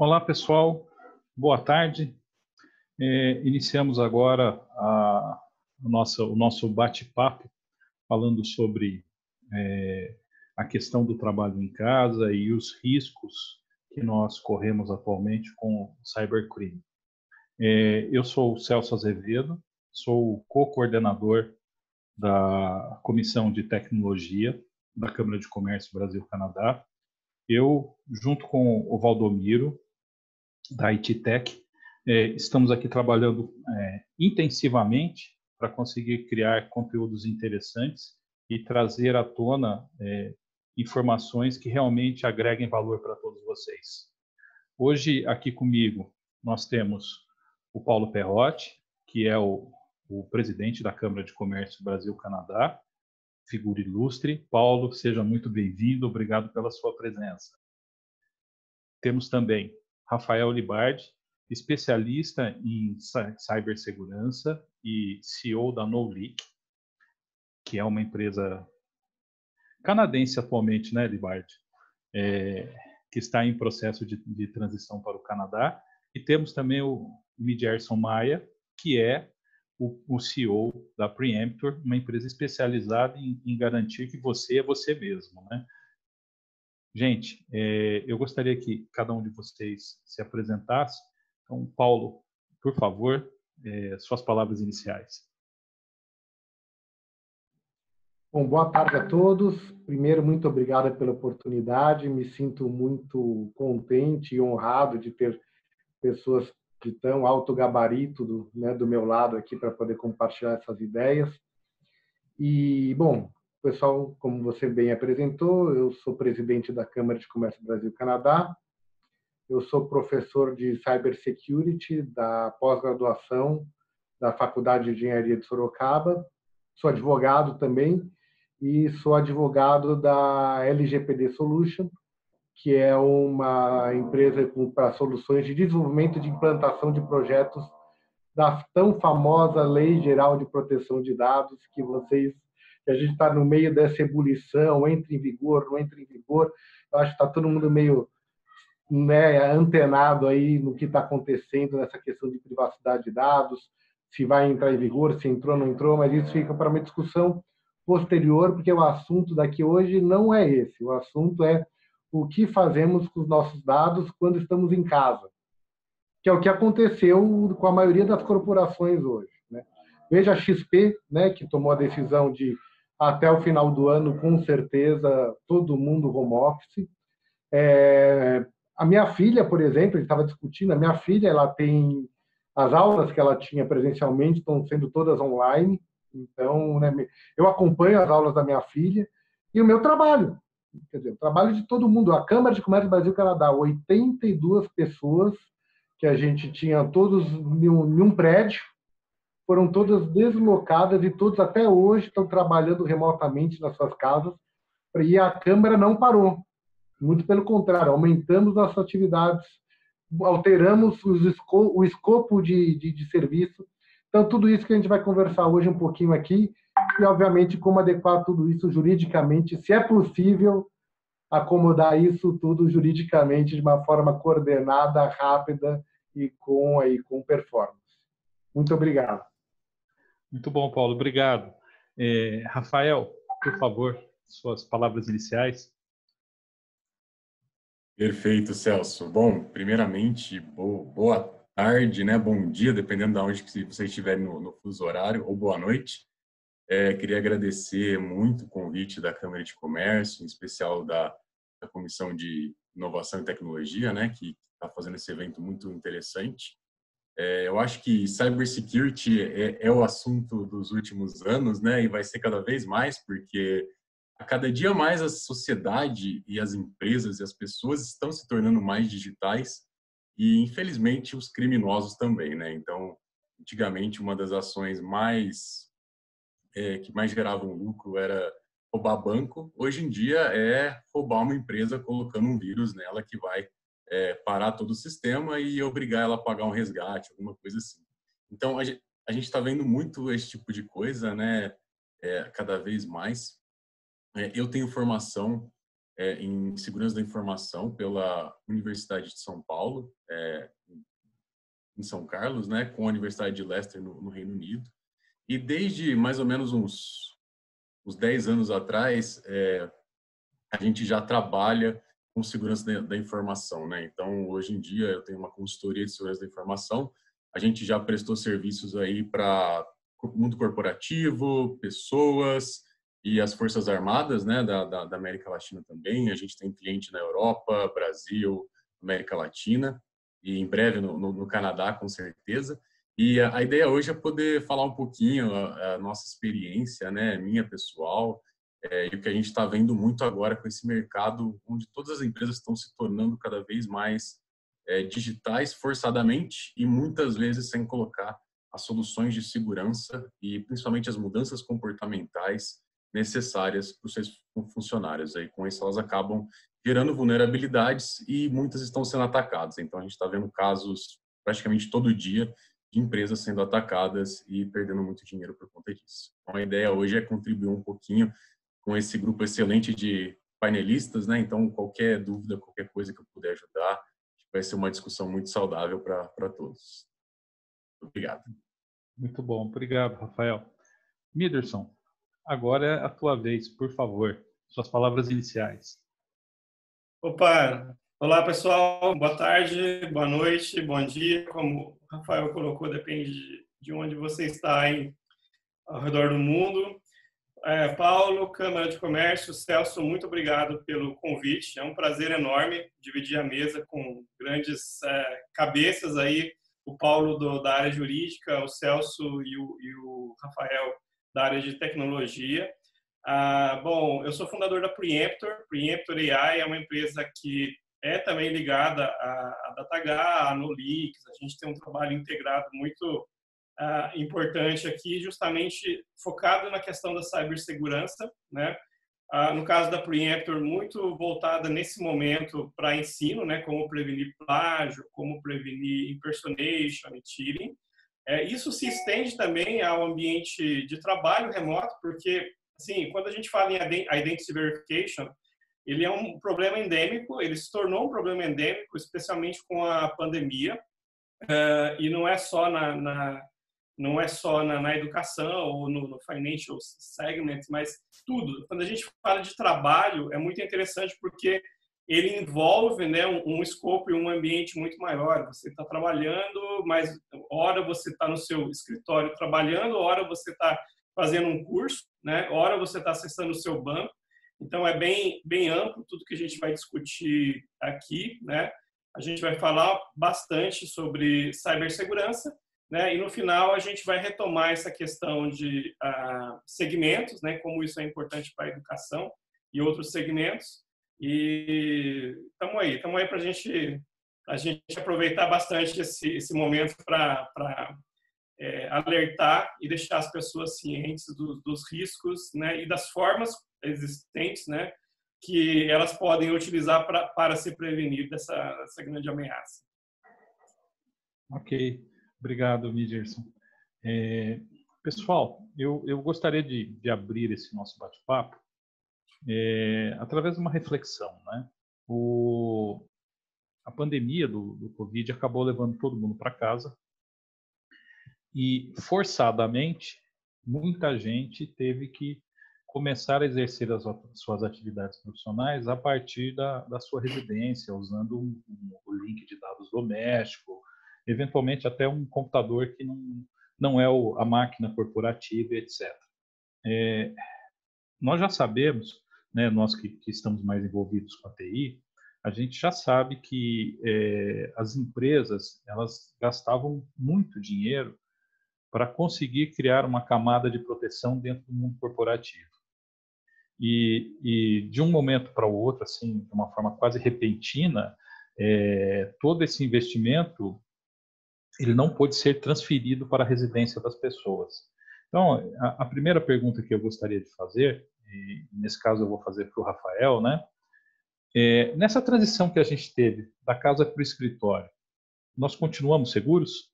Olá, pessoal. Boa tarde. Iniciamos agora o nosso bate-papo falando sobre a questão do trabalho em casa e os riscos que nós corremos atualmente com o cybercrime. Eu sou o Celso Azevedo, sou o co-coordenador da Comissão de Tecnologia da Câmara de Comércio Brasil-Canadá. Eu, junto com o Valdomiro, da ITTech, estamos aqui trabalhando intensivamente para conseguir criar conteúdos interessantes e trazer à tona informações que realmente agreguem valor para todos vocês. Hoje, aqui comigo, nós temos o Paulo Perrotti, que é o presidente da Câmara de Comércio Brasil-Canadá, figura ilustre. Paulo, seja muito bem-vindo, obrigado pela sua presença. Temos também Rafael Libardi, especialista em cibersegurança e CEO da NoLeak, que é uma empresa canadense atualmente, né, Libardi? Que está em processo de transição para o Canadá. E temos também o Midgerson Maia, que é o CEO da Preemptor, uma empresa especializada em garantir que você é você mesmo, né? Gente, eu gostaria que cada um de vocês se apresentasse. Então, Paulo, por favor, suas palavras iniciais. Bom, boa tarde a todos. Primeiro, muito obrigado pela oportunidade. Me sinto muito contente e honrado de ter pessoas de tão alto gabarito do meu lado aqui para poder compartilhar essas ideias. E, bom, pessoal, como você bem apresentou, eu sou presidente da Câmara de Comércio Brasil-Canadá. Eu sou professor de Cybersecurity da pós-graduação da Faculdade de Engenharia de Sorocaba. Sou advogado também e sou advogado da LGPD Solution, que é uma empresa para soluções de desenvolvimento e de implantação de projetos da tão famosa Lei Geral de Proteção de Dados, que a gente está no meio dessa ebulição, entra em vigor, não entra em vigor. Eu acho que está todo mundo meio antenado aí no que está acontecendo nessa questão de privacidade de dados, se vai entrar em vigor, se entrou ou não entrou, mas isso fica para uma discussão posterior, porque o assunto daqui hoje não é esse. O assunto é o que fazemos com os nossos dados quando estamos em casa, que é o que aconteceu com a maioria das corporações hoje, né? Veja a XP, né, que tomou a decisão de, até o final do ano, com certeza, todo mundo home office. A minha filha, por exemplo, ele estava discutindo, a minha filha, ela tem as aulas que ela tinha presencialmente, estão sendo todas online. Então, né, eu acompanho as aulas da minha filha e o meu trabalho, quer dizer, o trabalho de todo mundo. A Câmara de Comércio Brasil-Canadá, 82 pessoas que a gente tinha todos em um prédio, foram todas deslocadas e todos até hoje estão trabalhando remotamente nas suas casas, e a Câmara não parou. Muito pelo contrário, aumentamos nossas atividades, alteramos o escopo de serviço. Então, tudo isso que a gente vai conversar hoje um pouquinho aqui, e, obviamente, como adequar tudo isso juridicamente, se é possível acomodar isso tudo juridicamente de uma forma coordenada, rápida e com performance. Muito obrigado. Muito bom, Paulo. Obrigado. Rafael, por favor, suas palavras iniciais. Perfeito, Celso. Bom, primeiramente, boa tarde, né? Bom dia, dependendo de onde que você estiver no fuso horário, ou boa noite. Queria agradecer muito o convite da Câmara de Comércio, em especial da Comissão de Inovação e Tecnologia, né? Que está fazendo esse evento muito interessante. Eu acho que cybersecurity é o assunto dos últimos anos, né? E vai ser cada vez mais, porque a cada dia mais a sociedade e as empresas e as pessoas estão se tornando mais digitais e, infelizmente, os criminosos também, né? Então, antigamente, uma das ações que mais geravam lucro era roubar banco. Hoje em dia é roubar uma empresa colocando um vírus nela que vai parar todo o sistema e obrigar ela a pagar um resgate, alguma coisa assim. Então, a gente está vendo muito esse tipo de coisa, né? Cada vez mais. Eu tenho formação em segurança da informação pela Universidade de São Paulo, em São Carlos, né, com a Universidade de Leicester, no Reino Unido. E desde mais ou menos uns 10 anos atrás, a gente já trabalha com segurança da informação, né? Então, hoje em dia, eu tenho uma consultoria de segurança da informação. A gente já prestou serviços aí para o mundo corporativo, pessoas e as Forças Armadas, né, da América Latina também. A gente tem cliente na Europa, Brasil, América Latina e em breve no Canadá, com certeza. E a ideia hoje é poder falar um pouquinho a nossa experiência, né, minha pessoal, e o que a gente está vendo muito agora com esse mercado, onde todas as empresas estão se tornando cada vez mais digitais forçadamente e muitas vezes sem colocar as soluções de segurança e principalmente as mudanças comportamentais necessárias para os seus funcionários. Aí, com isso, elas acabam gerando vulnerabilidades e muitas estão sendo atacadas. Então, a gente está vendo casos praticamente todo dia de empresas sendo atacadas e perdendo muito dinheiro por conta disso. Então, a ideia hoje é contribuir um pouquinho com esse grupo excelente de painelistas, né? Então, qualquer dúvida, qualquer coisa que eu puder ajudar, vai ser uma discussão muito saudável para todos. Obrigado. Muito bom, obrigado, Rafael. Miderson, agora é a tua vez, por favor. Suas palavras iniciais. Opa! Olá, pessoal. Boa tarde, boa noite, bom dia. Como o Rafael colocou, depende de onde você está aí ao redor do mundo. Paulo, Câmara de Comércio, Celso, muito obrigado pelo convite. É um prazer enorme dividir a mesa com grandes cabeças aí. O Paulo da área jurídica, o Celso e o Rafael da área de tecnologia. Bom, eu sou fundador da Preemptor. Preemptor AI é uma empresa que é também ligada a DataH, a Nolix. A gente tem um trabalho integrado muito importante aqui, justamente focado na questão da cibersegurança, né? No caso da Preemptor, muito voltada nesse momento para ensino, né? Como prevenir plágio, como prevenir impersonation e cheating. Isso se estende também ao ambiente de trabalho remoto, porque, assim, quando a gente fala em Identity Verification, ele é um problema endêmico, ele se tornou um problema endêmico, especialmente com a pandemia, e não é só na educação ou no financial segment, mas tudo. Quando a gente fala de trabalho, é muito interessante porque ele envolve, né, um escopo e um ambiente muito maior. Você está trabalhando, mas hora você está no seu escritório trabalhando, hora você está fazendo um curso, né, hora você está acessando o seu banco. Então, é bem amplo tudo que a gente vai discutir aqui, né? A gente vai falar bastante sobre cibersegurança, né? E no final a gente vai retomar essa questão de segmentos, né? Como isso é importante para a educação e outros segmentos. E estamos aí para a gente aproveitar bastante esse momento para alertar e deixar as pessoas cientes dos riscos, né? E das formas existentes, né, que elas podem utilizar para se prevenir dessa grande ameaça. Ok, obrigado, Miderson. Pessoal, eu gostaria de abrir esse nosso bate-papo através de uma reflexão, né? A pandemia do Covid acabou levando todo mundo para casa e, forçadamente, muita gente teve que começar a exercer as suas atividades profissionais a partir da sua residência, usando o link de dados doméstico, eventualmente até um computador que não é a máquina corporativa, etc. Nós já sabemos, né, nós que estamos mais envolvidos com a TI, a gente já sabe que as empresas elas gastavam muito dinheiro para conseguir criar uma camada de proteção dentro do mundo corporativo. E de um momento para o outro, assim, de uma forma quase repentina, todo esse investimento ele não pôde ser transferido para a residência das pessoas. Então, a primeira pergunta que eu gostaria de fazer, e nesse caso eu vou fazer para o Rafael, né? Nessa transição que a gente teve da casa para o escritório, nós continuamos seguros?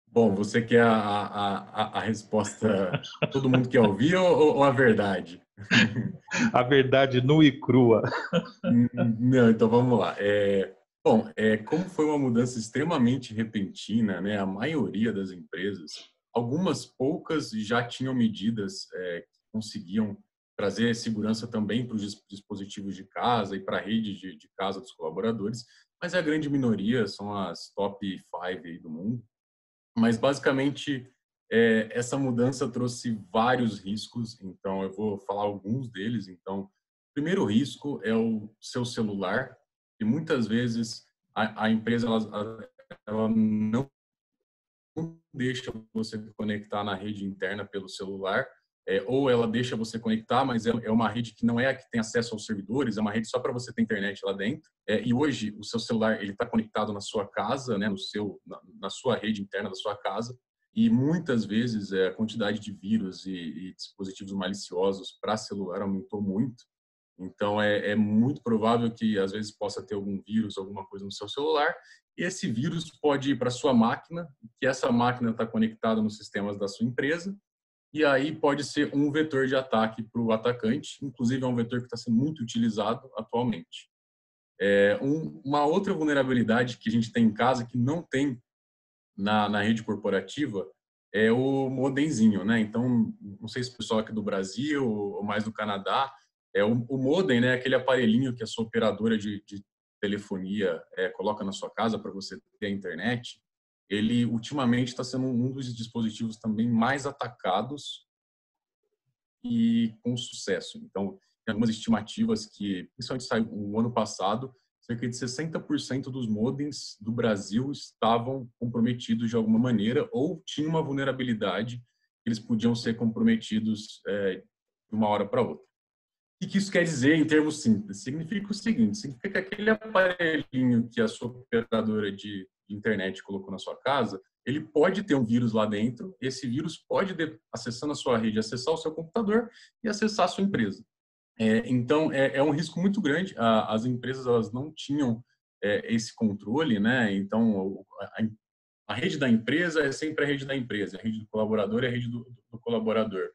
Bom, você quer a resposta, todo mundo quer ouvir ou a verdade? A verdade nua e crua. Não, então vamos lá. Bom, como foi uma mudança extremamente repentina, né? A maioria das empresas, algumas poucas já tinham medidas que conseguiam trazer segurança também para os dispositivos de casa e para a rede de casa dos colaboradores, mas a grande minoria são as top 5 aí do mundo. Mas, basicamente, essa mudança trouxe vários riscos, então eu vou falar alguns deles. Então, o primeiro risco é o seu celular, e muitas vezes a empresa ela não deixa você conectar na rede interna pelo celular, ou ela deixa você conectar, mas é uma rede que não é a que tem acesso aos servidores, é uma rede só para você ter internet lá dentro. E hoje o seu celular ele está conectado na sua casa, né, na sua rede interna da sua casa, e muitas vezes a quantidade de vírus e dispositivos maliciosos para celular aumentou muito. Então, é muito provável que, às vezes, possa ter algum vírus, alguma coisa no seu celular, e esse vírus pode ir para a sua máquina, que essa máquina está conectada nos sistemas da sua empresa, e aí pode ser um vetor de ataque para o atacante, inclusive é um vetor que está sendo muito utilizado atualmente. Uma outra vulnerabilidade que a gente tem em casa, que não tem na rede corporativa, é o modemzinho, né? Então, não sei se o pessoal aqui do Brasil ou mais do Canadá, o modem, né? Aquele aparelhinho que a sua operadora de telefonia coloca na sua casa para você ter a internet. Ele, ultimamente, está sendo um dos dispositivos também mais atacados e com sucesso. Então, tem algumas estimativas que, principalmente saiu o ano passado, cerca de 60% dos modems do Brasil estavam comprometidos de alguma maneira ou tinham uma vulnerabilidade que eles podiam ser comprometidos de uma hora para outra. O que isso quer dizer em termos simples? Significa o seguinte, significa que aquele aparelhinho que a sua operadora de internet colocou na sua casa, ele pode ter um vírus lá dentro, esse vírus pode, acessando a sua rede, acessar o seu computador e acessar a sua empresa. Então, é um risco muito grande. As empresas elas não tinham esse controle, né? Então, a rede da empresa é sempre a rede da empresa, a rede do colaborador é a rede do colaborador.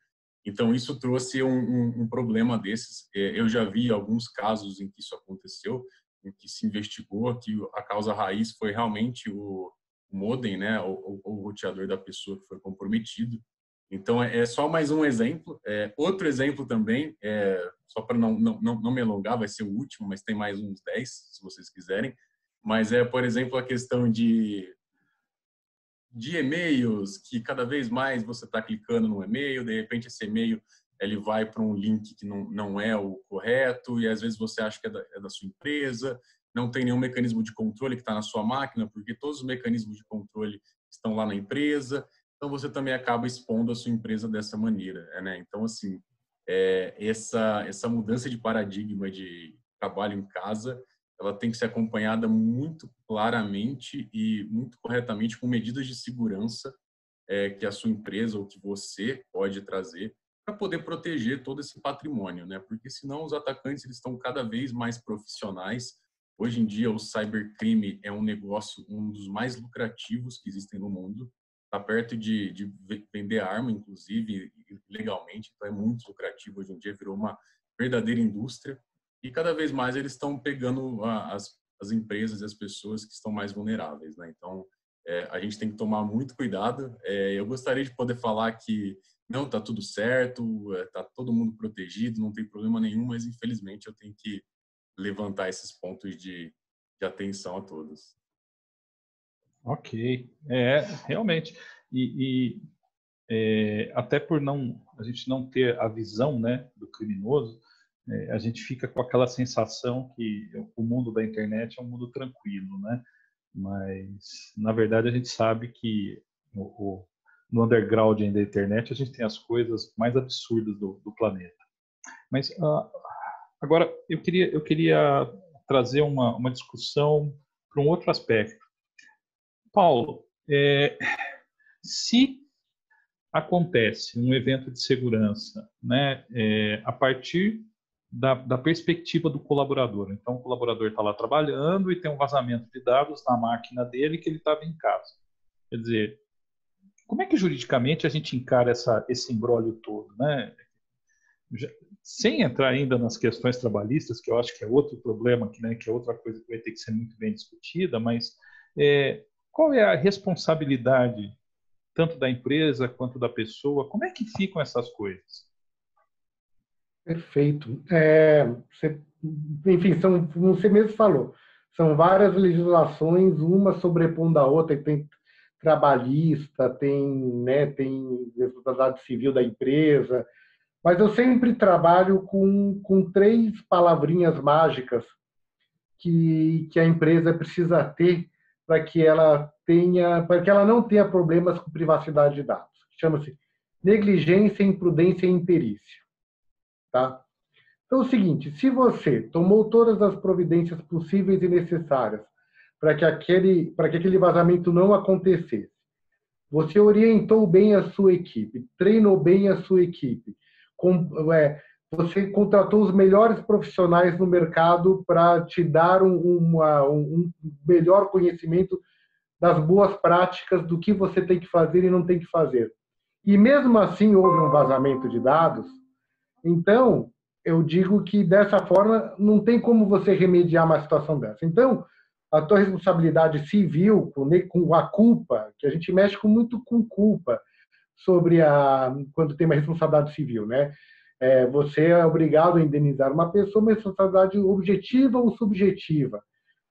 Então, isso trouxe um problema desses. Eu já vi alguns casos em que isso aconteceu, em que se investigou que a causa raiz foi realmente o modem, né? O roteador da pessoa que foi comprometido. Então, é só mais um exemplo. Outro exemplo também, só para não me alongar, vai ser o último, mas tem mais uns 10, se vocês quiserem. Mas por exemplo, a questão de e-mails, que cada vez mais você está clicando no e-mail, de repente esse e-mail ele vai para um link que não é o correto, e às vezes você acha que é da sua empresa, não tem nenhum mecanismo de controle que está na sua máquina, porque todos os mecanismos de controle estão lá na empresa. Então, você também acaba expondo a sua empresa dessa maneira, né? Então, assim, essa mudança de paradigma de trabalho em casa, ela tem que ser acompanhada muito claramente e muito corretamente com medidas de segurança que a sua empresa ou que você pode trazer para poder proteger todo esse patrimônio, né? Porque senão os atacantes eles estão cada vez mais profissionais. Hoje em dia, o cybercrime é um negócio, um dos mais lucrativos que existem no mundo. Está perto de vender arma, inclusive, legalmente. Então, é muito lucrativo. Hoje em dia, virou uma verdadeira indústria. E cada vez mais eles estão pegando as empresas e as pessoas que estão mais vulneráveis, né? Então, a gente tem que tomar muito cuidado. Eu gostaria de poder falar que não, está tudo certo, está todo mundo protegido, não tem problema nenhum, mas, infelizmente, eu tenho que levantar esses pontos de atenção a todos. Ok, realmente. Até por a gente não ter a visão, né, do criminoso, a gente fica com aquela sensação que o mundo da internet é um mundo tranquilo, né? Mas, na verdade, a gente sabe que no underground da internet a gente tem as coisas mais absurdas do planeta. Mas, agora, eu queria trazer uma discussão para um outro aspecto. Paulo, se acontece um evento de segurança, né, a partir da perspectiva do colaborador. Então, o colaborador está lá trabalhando e tem um vazamento de dados na máquina dele que ele estava em casa. Quer dizer, como é que juridicamente a gente encara esse imbróglio todo, né? sem entrar ainda nas questões trabalhistas, que eu acho que é outro problema, que é outra coisa que vai ter que ser muito bem discutida, mas qual é a responsabilidade tanto da empresa quanto da pessoa? Como é que ficam essas coisas? Perfeito. Enfim, como você mesmo falou, são várias legislações, uma sobrepondo a outra, tem trabalhista, tem responsabilidade civil da empresa, mas eu sempre trabalho com três palavrinhas mágicas que a empresa precisa ter para que ela não tenha problemas com privacidade de dados. Chama-se negligência, imprudência e imperícia. Tá? Então é o seguinte, se você tomou todas as providências possíveis e necessárias para que aquele vazamento não acontecesse, você orientou bem a sua equipe, treinou bem a sua equipe, você contratou os melhores profissionais no mercado para te dar um melhor conhecimento das boas práticas do que você tem que fazer e não tem que fazer. E mesmo assim houve um vazamento de dados, então eu digo que dessa forma não tem como você remediar uma situação dessa. Então, a tua responsabilidade civil com a culpa, que a gente mexe muito com culpa quando tem uma responsabilidade civil, né? Você é obrigado a indenizar uma pessoa, uma responsabilidade objetiva ou subjetiva,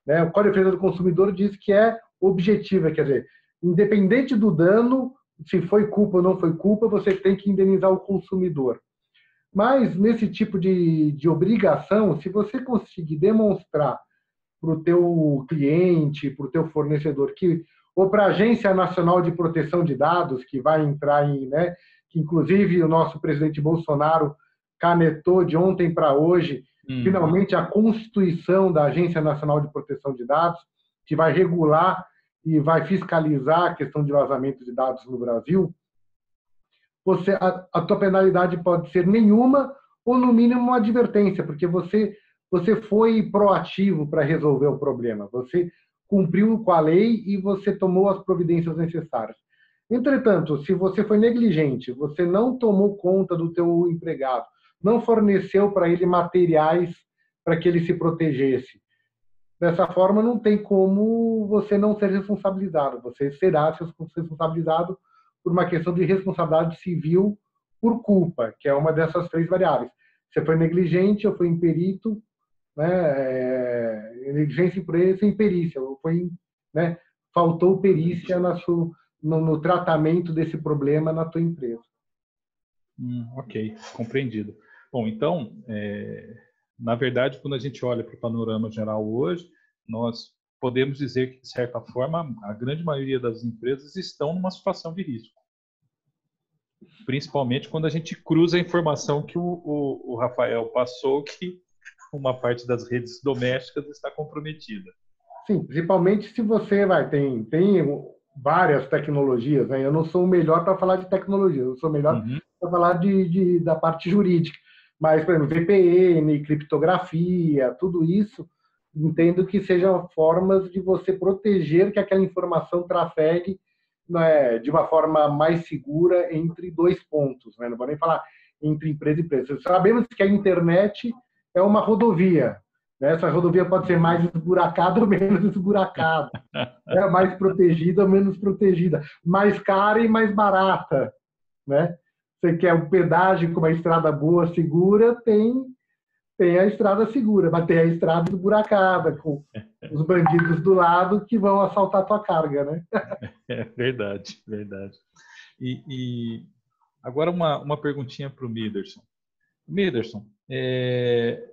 né? O Código de Defesa do Consumidor diz que é objetiva, quer dizer, independente do dano, se foi culpa ou não foi culpa, você tem que indenizar o consumidor. Mas nesse tipo de obrigação, se você conseguir demonstrar para o teu cliente, para o teu fornecedor, ou para a Agência Nacional de Proteção de Dados, que vai entrar né, que inclusive o nosso presidente Bolsonaro canetou de ontem para hoje, finalmente a Constituição da Agência Nacional de Proteção de Dados, que vai regular e vai fiscalizar a questão de vazamento de dados no Brasil, a tua penalidade pode ser nenhuma ou, no mínimo, uma advertência, porque você foi proativo para resolver o problema, você cumpriu com a lei e você tomou as providências necessárias. Entretanto, se você foi negligente, você não tomou conta do teu empregado, não forneceu para ele materiais para que ele se protegesse, dessa forma não tem como você não ser responsabilizado, você será responsabilizado por uma questão de responsabilidade civil por culpa, que é uma dessas três variáveis. Você foi negligente, ou foi imperito, né? Negligência, imprudência e imperícia. Né? Faltou perícia no tratamento desse problema na tua empresa. Ok, compreendido. Bom, então, na verdade, quando a gente olha para o panorama geral hoje, nós podemos dizer que, de certa forma, a grande maioria das empresas estão numa situação de risco. Principalmente quando a gente cruza a informação que o Rafael passou, que uma parte das redes domésticas está comprometida. Sim, principalmente se você tem várias tecnologias, né? Eu não sou o melhor para falar de tecnologia, eu sou o melhor para falar da parte jurídica. Mas, por exemplo, VPN, criptografia, tudo isso, entendo que sejam formas de você proteger que aquela informação trafegue, né, de uma forma mais segura entre dois pontos, né? Não vou nem falar entre empresa e empresa. Sabemos que a internet é uma rodovia, né? Essa rodovia pode ser mais esburacada ou menos esburacada, né? Mais protegida ou menos protegida, mais cara e mais barata, né? Você quer um pedágio com uma estrada boa, segura, tem a estrada segura, mas tem a estrada esburacada, com os bandidos do lado que vão assaltar a tua carga, né? É verdade, verdade. E agora uma perguntinha para o Miderson. Miderson,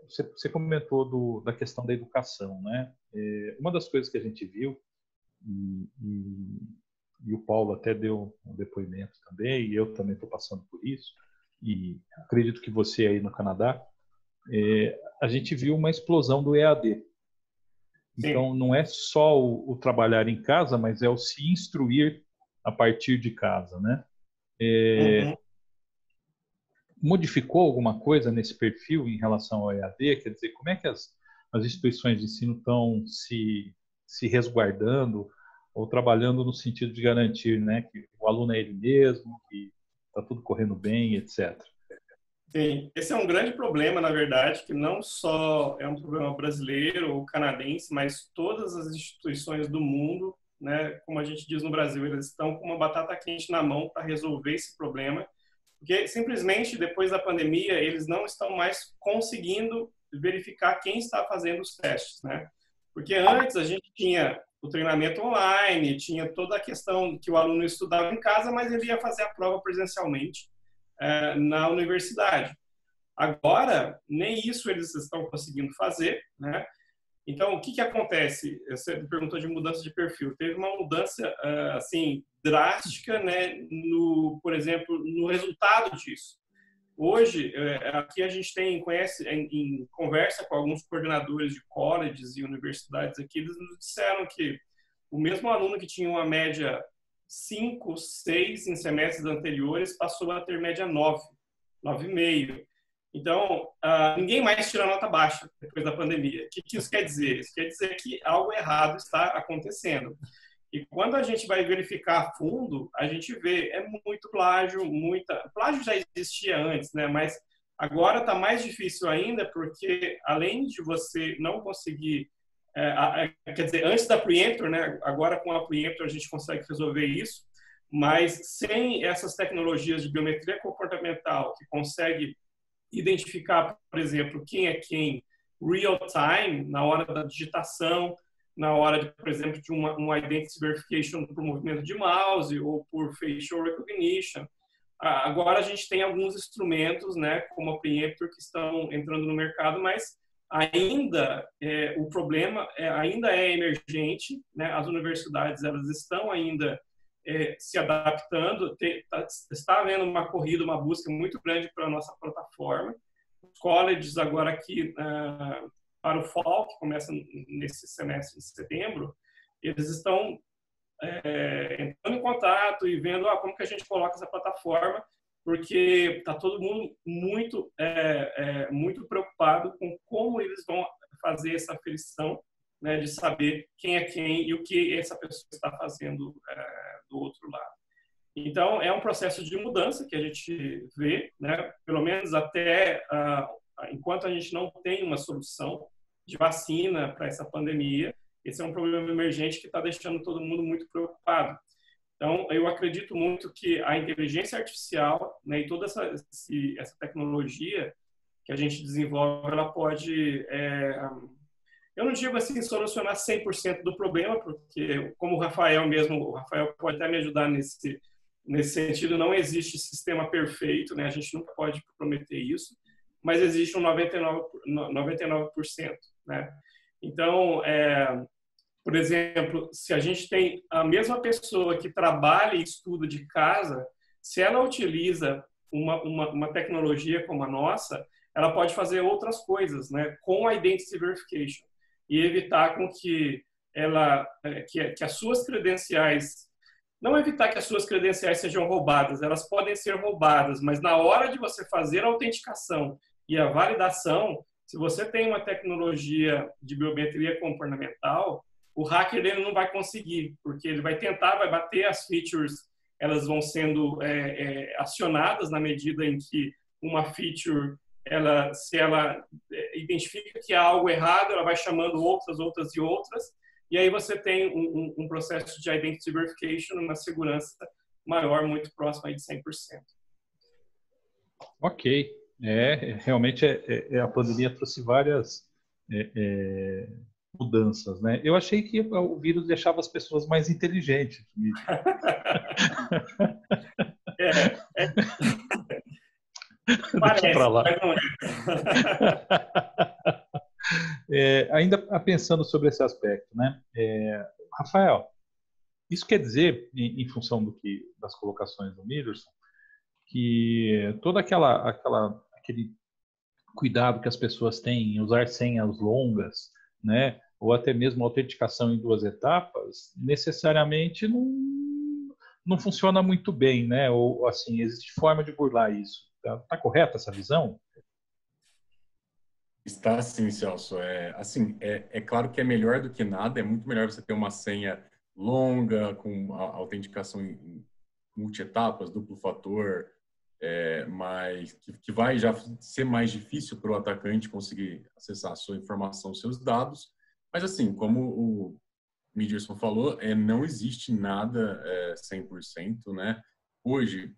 você comentou da questão da educação, né? Uma das coisas que a gente viu, e o Paulo até deu um depoimento também, e eu também estou passando por isso, e acredito que você aí no Canadá, a gente viu uma explosão do EAD. Sim. Então, não é só o trabalhar em casa, mas é o se instruir a partir de casa, né? Modificou alguma coisa nesse perfil em relação ao EAD? Quer dizer, como é que as instituições de ensino estão se resguardando ou trabalhando no sentido de garantir, né, que o aluno é ele mesmo, que está tudo correndo bem, etc. Sim, esse é um grande problema, na verdade, que não só é um problema brasileiro ou canadense, mas todas as instituições do mundo, né, como a gente diz no Brasil, eles estão com uma batata quente na mão para resolver esse problema, porque simplesmente depois da pandemia eles não estão mais conseguindo verificar quem está fazendo os testes, né? Porque antes a gente tinha o treinamento online, tinha toda a questão que o aluno estudava em casa, mas ele ia fazer a prova presencialmente na universidade. Agora, nem isso eles estão conseguindo fazer, né? Então, o que acontece? Você perguntou de mudança de perfil. Teve uma mudança, assim, drástica, né, por exemplo, no resultado disso. Hoje, aqui a gente conhece, em conversa com alguns coordenadores de colleges e universidades aqui, eles nos disseram que o mesmo aluno que tinha uma média 5, 6 em semestres anteriores passou a ter média 9, 9,5. Então, ninguém mais tira nota baixa depois da pandemia. O que isso quer dizer? Isso quer dizer que algo errado está acontecendo. E quando a gente vai verificar a fundo, a gente vê, muito plágio, Plágio já existia antes, né? Mas agora está mais difícil ainda, porque além de você não conseguir... quer dizer, antes da Preemptor, né? Agora com a Preemptor a gente consegue resolver isso, mas sem essas tecnologias de biometria comportamental que consegue identificar, por exemplo, quem é quem real time, na hora da digitação, na hora, por exemplo, de uma identity verification por movimento de mouse ou por facial recognition. Agora a gente tem alguns instrumentos, né, como a Preemptor, que estão entrando no mercado, mas ainda o problema ainda é emergente, né? As universidades elas estão ainda se adaptando, está havendo uma corrida, uma busca muito grande para a nossa plataforma. Os colleges agora aqui para o fall, que começa nesse semestre de setembro, eles estão entrando em contato e vendo como que a gente coloca essa plataforma, porque está todo mundo muito preocupado com como eles vão fazer essa aferição, né, de saber quem é quem e o que essa pessoa está fazendo do outro lado. Então, é um processo de mudança que a gente vê, né, pelo menos até enquanto a gente não tem uma solução de vacina para essa pandemia. Esse é um problema emergente que está deixando todo mundo muito preocupado. Então, eu acredito muito que a inteligência artificial, né, e toda essa tecnologia que a gente desenvolve, ela pode, eu não digo assim, solucionar 100% do problema, porque, como o Rafael pode até me ajudar nesse sentido, não existe sistema perfeito, né? A gente nunca pode prometer isso, mas existe um 99%, né? Então, por exemplo, se a gente tem a mesma pessoa que trabalha e estuda de casa, se ela utiliza uma tecnologia como a nossa, ela pode fazer outras coisas, né, com a Identity Verification e evitar com que que as suas credenciais, não evitar que as suas credenciais sejam roubadas, elas podem ser roubadas, mas na hora de você fazer a autenticação e a validação, se você tem uma tecnologia de biometria comportamental, o hacker ele não vai conseguir, porque ele vai bater as features, elas vão sendo acionadas na medida em que uma feature, se ela identifica que há algo errado, ela vai chamando outras, e aí você tem um processo de identity verification, uma segurança maior, muito próxima de 100%. Ok. Realmente a pandemia trouxe várias mudanças, né? Eu achei que o vírus deixava as pessoas mais inteligentes. Deixa pra lá. Ainda pensando sobre esse aspecto, né? Rafael, isso quer dizer, em função das colocações do Millerson, que todo aquele cuidado que as pessoas têm em usar senhas longas, né, ou até mesmo autenticação em 2 etapas, necessariamente não funciona muito bem, né? Ou assim, existe forma de burlar isso. Tá correta essa visão? Está sim, Celso. É claro que é melhor do que nada, é muito melhor você ter uma senha longa, com a autenticação em multi-etapas, duplo fator, mas que vai já ser mais difícil para o atacante conseguir acessar a sua informação, seus dados. Mas, assim, como o Miderson falou, não existe nada 100%, né? Hoje,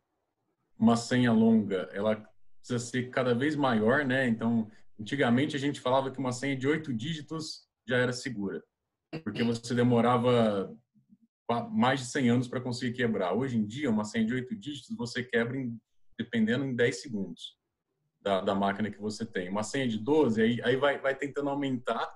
uma senha longa, ela precisa ser cada vez maior, né? Então, antigamente a gente falava que uma senha de 8 dígitos já era segura, porque você demorava mais de 100 anos para conseguir quebrar. Hoje em dia, uma senha de 8 dígitos você quebra, dependendo, em 10 segundos da máquina que você tem. Uma senha de 12, aí vai tentando aumentar,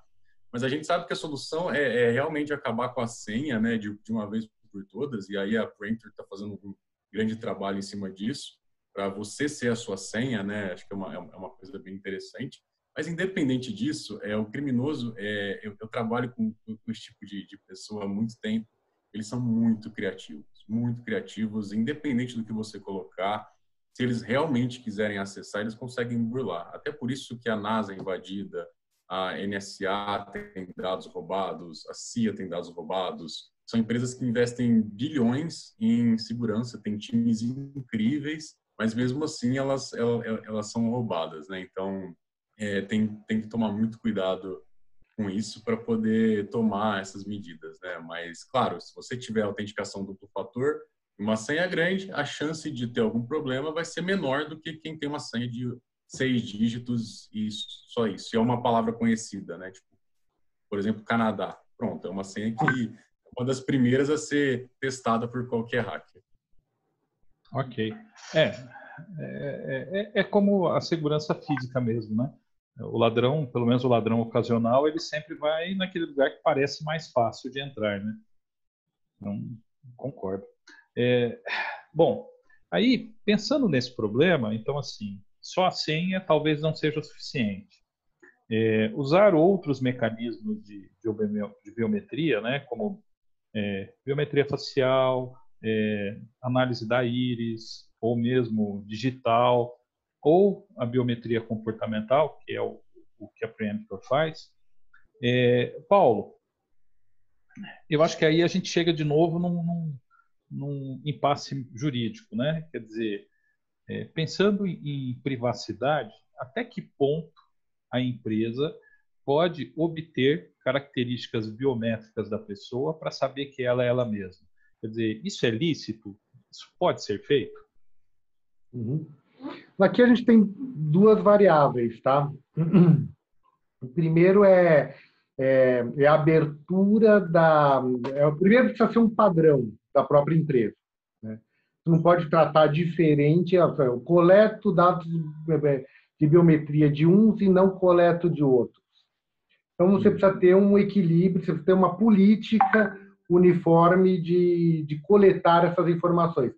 mas a gente sabe que a solução é realmente acabar com a senha, né, de uma vez por todas, e aí a Printer está fazendo um grande trabalho em cima disso, para você ser a sua senha, né, acho que é uma coisa bem interessante. Mas, independente disso, o criminoso, eu trabalho com esse tipo de pessoa há muito tempo, eles são muito criativos, independente do que você colocar, se eles realmente quiserem acessar, eles conseguem burlar. Até por isso que a NASA é invadida, a NSA tem dados roubados, a CIA tem dados roubados. São empresas que investem bilhões em segurança, têm times incríveis, mas mesmo assim elas são roubadas, né? Então, tem que tomar muito cuidado com isso para poder tomar essas medidas, né? Mas, claro, se você tiver autenticação duplo fator, uma senha grande, a chance de ter algum problema vai ser menor do que quem tem uma senha de 6 dígitos e só isso. E é uma palavra conhecida, né? Tipo, por exemplo, Canadá. Pronto, é uma senha que é uma das primeiras a ser testada por qualquer hacker. Ok. É como a segurança física mesmo, né? O ladrão, pelo menos o ladrão ocasional, ele sempre vai naquele lugar que parece mais fácil de entrar, né? Então, concordo. Bom, aí, pensando nesse problema, então, assim, só a senha talvez não seja o suficiente. Usar outros mecanismos de biometria, né, como biometria facial, análise da íris, ou mesmo digital, ou a biometria comportamental, que é o que a Preemptor faz. Paulo, eu acho que aí a gente chega de novo num impasse jurídico, né? Quer dizer, pensando em privacidade, até que ponto a empresa pode obter características biométricas da pessoa para saber que ela é ela mesma? Quer dizer, isso é lícito? Isso pode ser feito? Uhum. Aqui a gente tem duas variáveis, tá? O primeiro é a abertura primeiro precisa ser um padrão da própria empresa, né? Você não pode tratar diferente. Eu coleto dados de biometria de uns e não coleto de outros. Então, você precisa ter um equilíbrio, você precisa ter uma política uniforme de coletar essas informações.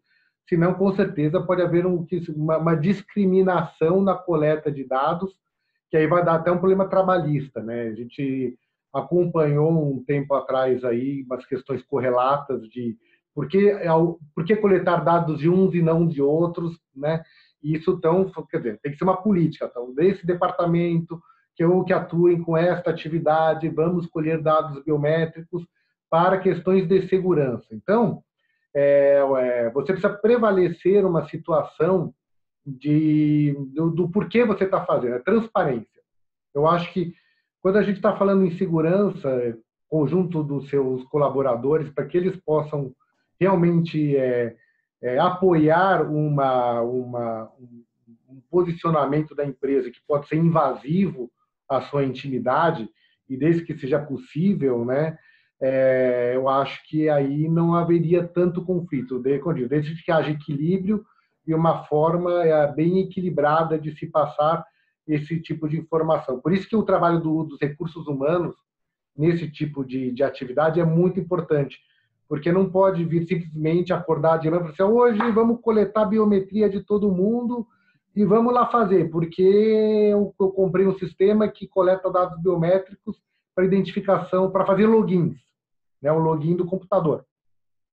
Senão, com certeza, pode haver uma discriminação na coleta de dados, que aí vai dar até um problema trabalhista, né? A gente acompanhou um tempo atrás aí umas questões correlatas de por que coletar dados de uns e não de outros, né? E isso, então, quer dizer, tem que ser uma política. Então, desse departamento que atuem com esta atividade, vamos colher dados biométricos para questões de segurança. Então, você precisa prevalecer uma situação do porquê você está fazendo, transparência. Eu acho que quando a gente está falando em segurança, conjunto dos seus colaboradores, para que eles possam realmente apoiar um posicionamento da empresa que pode ser invasivo à sua intimidade, e desde que seja possível, né, eu acho que aí não haveria tanto conflito, desde que haja equilíbrio e uma forma bem equilibrada de se passar esse tipo de informação. Por isso que o trabalho dos recursos humanos nesse tipo de atividade é muito importante, porque não pode vir simplesmente acordar de manhã e falar assim, hoje vamos coletar a biometria de todo mundo e vamos lá fazer, porque eu comprei um sistema que coleta dados biométricos para identificação, para fazer logins, né, o login do computador.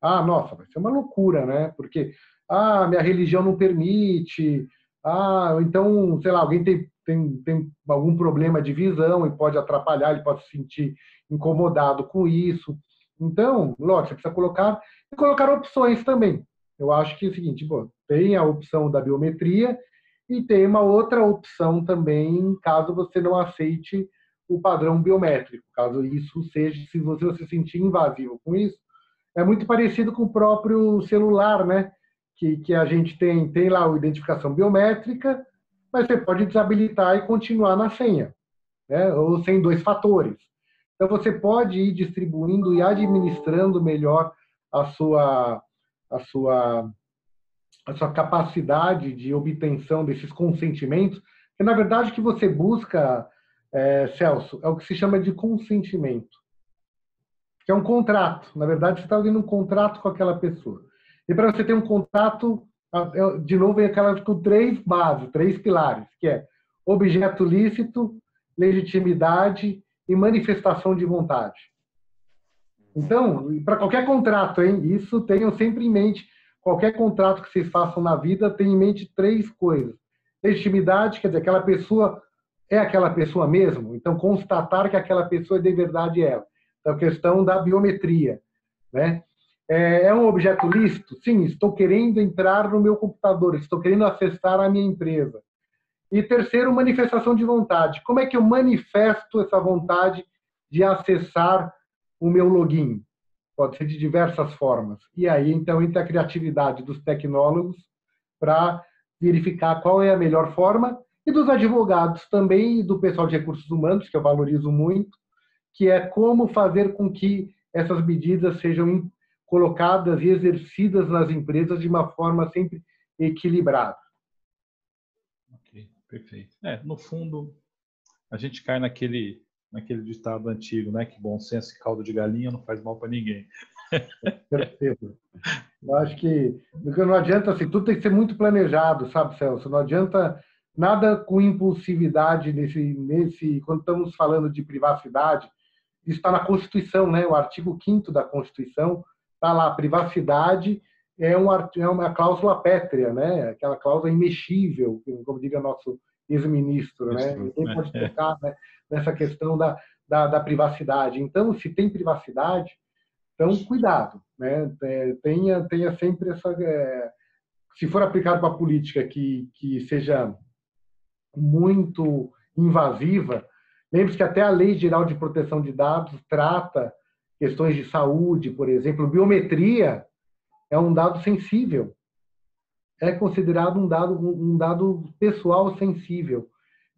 Ah, nossa, vai ser uma loucura, né? Porque minha religião não permite, então, sei lá, alguém tem algum problema de visão e pode atrapalhar, ele pode se sentir incomodado com isso. Então, lógico, você precisa colocar opções também. Eu acho que é o seguinte, Tem a opção da biometria e tem uma outra opção também, caso você não aceite o padrão biométrico. Caso isso seja, se você se sentir invasivo com isso, é muito parecido com o próprio celular, né? Que a gente tem lá a identificação biométrica, mas você pode desabilitar e continuar na senha, né? Ou sem 2 fatores. Então, você pode ir distribuindo e administrando melhor a sua capacidade de obtenção desses consentimentos, que na verdade o que você busca, Celso, é o que se chama de consentimento, que é um contrato. Na verdade, você está fazendo um contrato com aquela pessoa. E para você ter um contrato, de novo, vem aquela com 3 bases, 3 pilares, que é objeto lícito, legitimidade e manifestação de vontade. Então, para qualquer contrato, hein, isso tenham sempre em mente. Qualquer contrato que vocês façam na vida tem em mente 3 coisas. Legitimidade, quer dizer, aquela pessoa é aquela pessoa mesmo. Então, constatar que aquela pessoa é de verdade ela. Então, a questão da biometria, né? É um objeto lícito? Sim, estou querendo entrar no meu computador, estou querendo acessar a minha empresa. E terceiro, manifestação de vontade. Como é que eu manifesto essa vontade de acessar o meu login? Pode ser de diversas formas. E aí, então, entra a criatividade dos tecnólogos para verificar qual é a melhor forma, e dos advogados também, e do pessoal de recursos humanos, que eu valorizo muito, que é como fazer com que essas medidas sejam colocadas e exercidas nas empresas de uma forma sempre equilibrada. Ok, perfeito. No fundo, a gente cai naquele ditado antigo, né? Que bom senso e caldo de galinha não faz mal para ninguém. Certeza. Eu acho que não adianta, assim, tudo tem que ser muito planejado, sabe, Celso? Não adianta nada com impulsividade quando estamos falando de privacidade. Isso está na Constituição, né? O artigo 5º da Constituição está lá, privacidade é uma cláusula pétrea, né? Aquela cláusula imexível, como diga nosso ex-ministro, né? Ninguém pode tocar, né, nessa questão da privacidade. Então, se tem privacidade, então cuidado, né? Tenha sempre essa... se for aplicado para a política que seja muito invasiva, lembre-se que até a Lei Geral de Proteção de Dados trata questões de saúde, por exemplo. Biometria é um dado sensível. É considerado um dado pessoal sensível.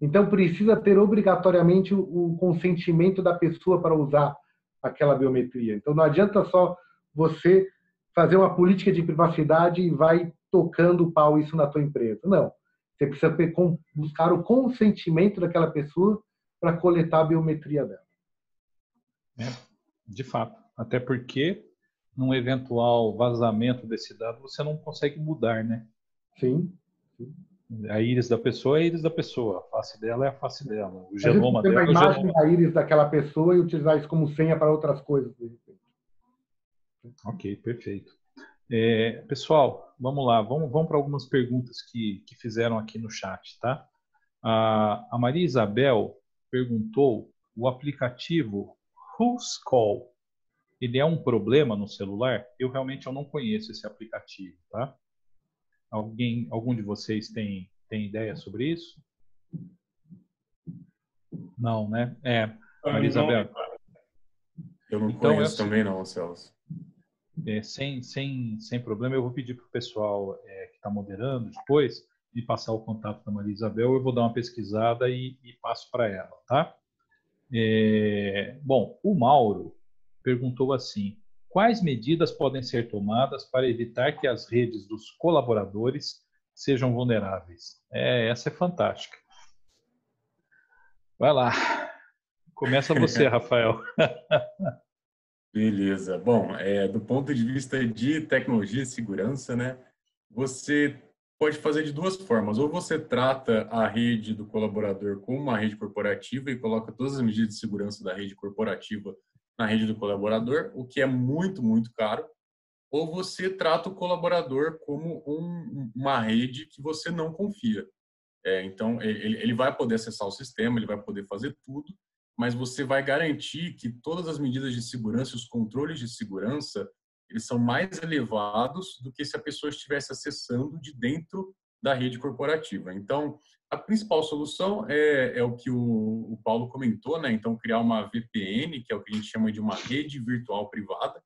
Então, precisa ter obrigatoriamente o consentimento da pessoa para usar aquela biometria. Então, não adianta só você fazer uma política de privacidade e vai tocando o pau isso na tua empresa. Não. Você precisa buscar o consentimento daquela pessoa para coletar a biometria dela. De fato. Até porque, num eventual vazamento desse dado, você não consegue mudar, né? Sim. A íris da pessoa é a íris da pessoa. A face dela é a face dela. O genoma dela é o genoma. A imagem da íris daquela pessoa e utilizar isso como senha para outras coisas. Ok, perfeito. Pessoal, vamos lá. Vamos para algumas perguntas que fizeram aqui no chat, tá? A Maria Isabel perguntou: o aplicativo Who's Call, ele é um problema no celular? Eu realmente não conheço esse aplicativo, tá? Algum de vocês tem ideia sobre isso? Não, né? Maria Isabel. Eu não conheço também não, Celso. Sem problema, eu vou pedir para o pessoal que está moderando depois me passar o contato da Maria Isabel. Eu vou dar uma pesquisada e passo para ela, tá? Bom, o Mauro perguntou assim: quais medidas podem ser tomadas para evitar que as redes dos colaboradores sejam vulneráveis? Essa é fantástica. Vai lá. Começa você, Rafael. Beleza. Bom, do ponto de vista de tecnologia e segurança, né, você pode fazer de 2 formas. Ou você trata a rede do colaborador como uma rede corporativa e coloca todas as medidas de segurança da rede corporativa na rede do colaborador, o que é muito, muito caro. Ou você trata o colaborador como uma rede que você não confia. Então, ele vai poder acessar o sistema, ele vai poder fazer tudo, mas você vai garantir que todas as medidas de segurança, os controles de segurança, eles são mais elevados do que se a pessoa estivesse acessando de dentro da rede corporativa. Então, a principal solução é o que o Paulo comentou, né? Então, criar uma VPN, que é o que a gente chama de uma rede virtual privada.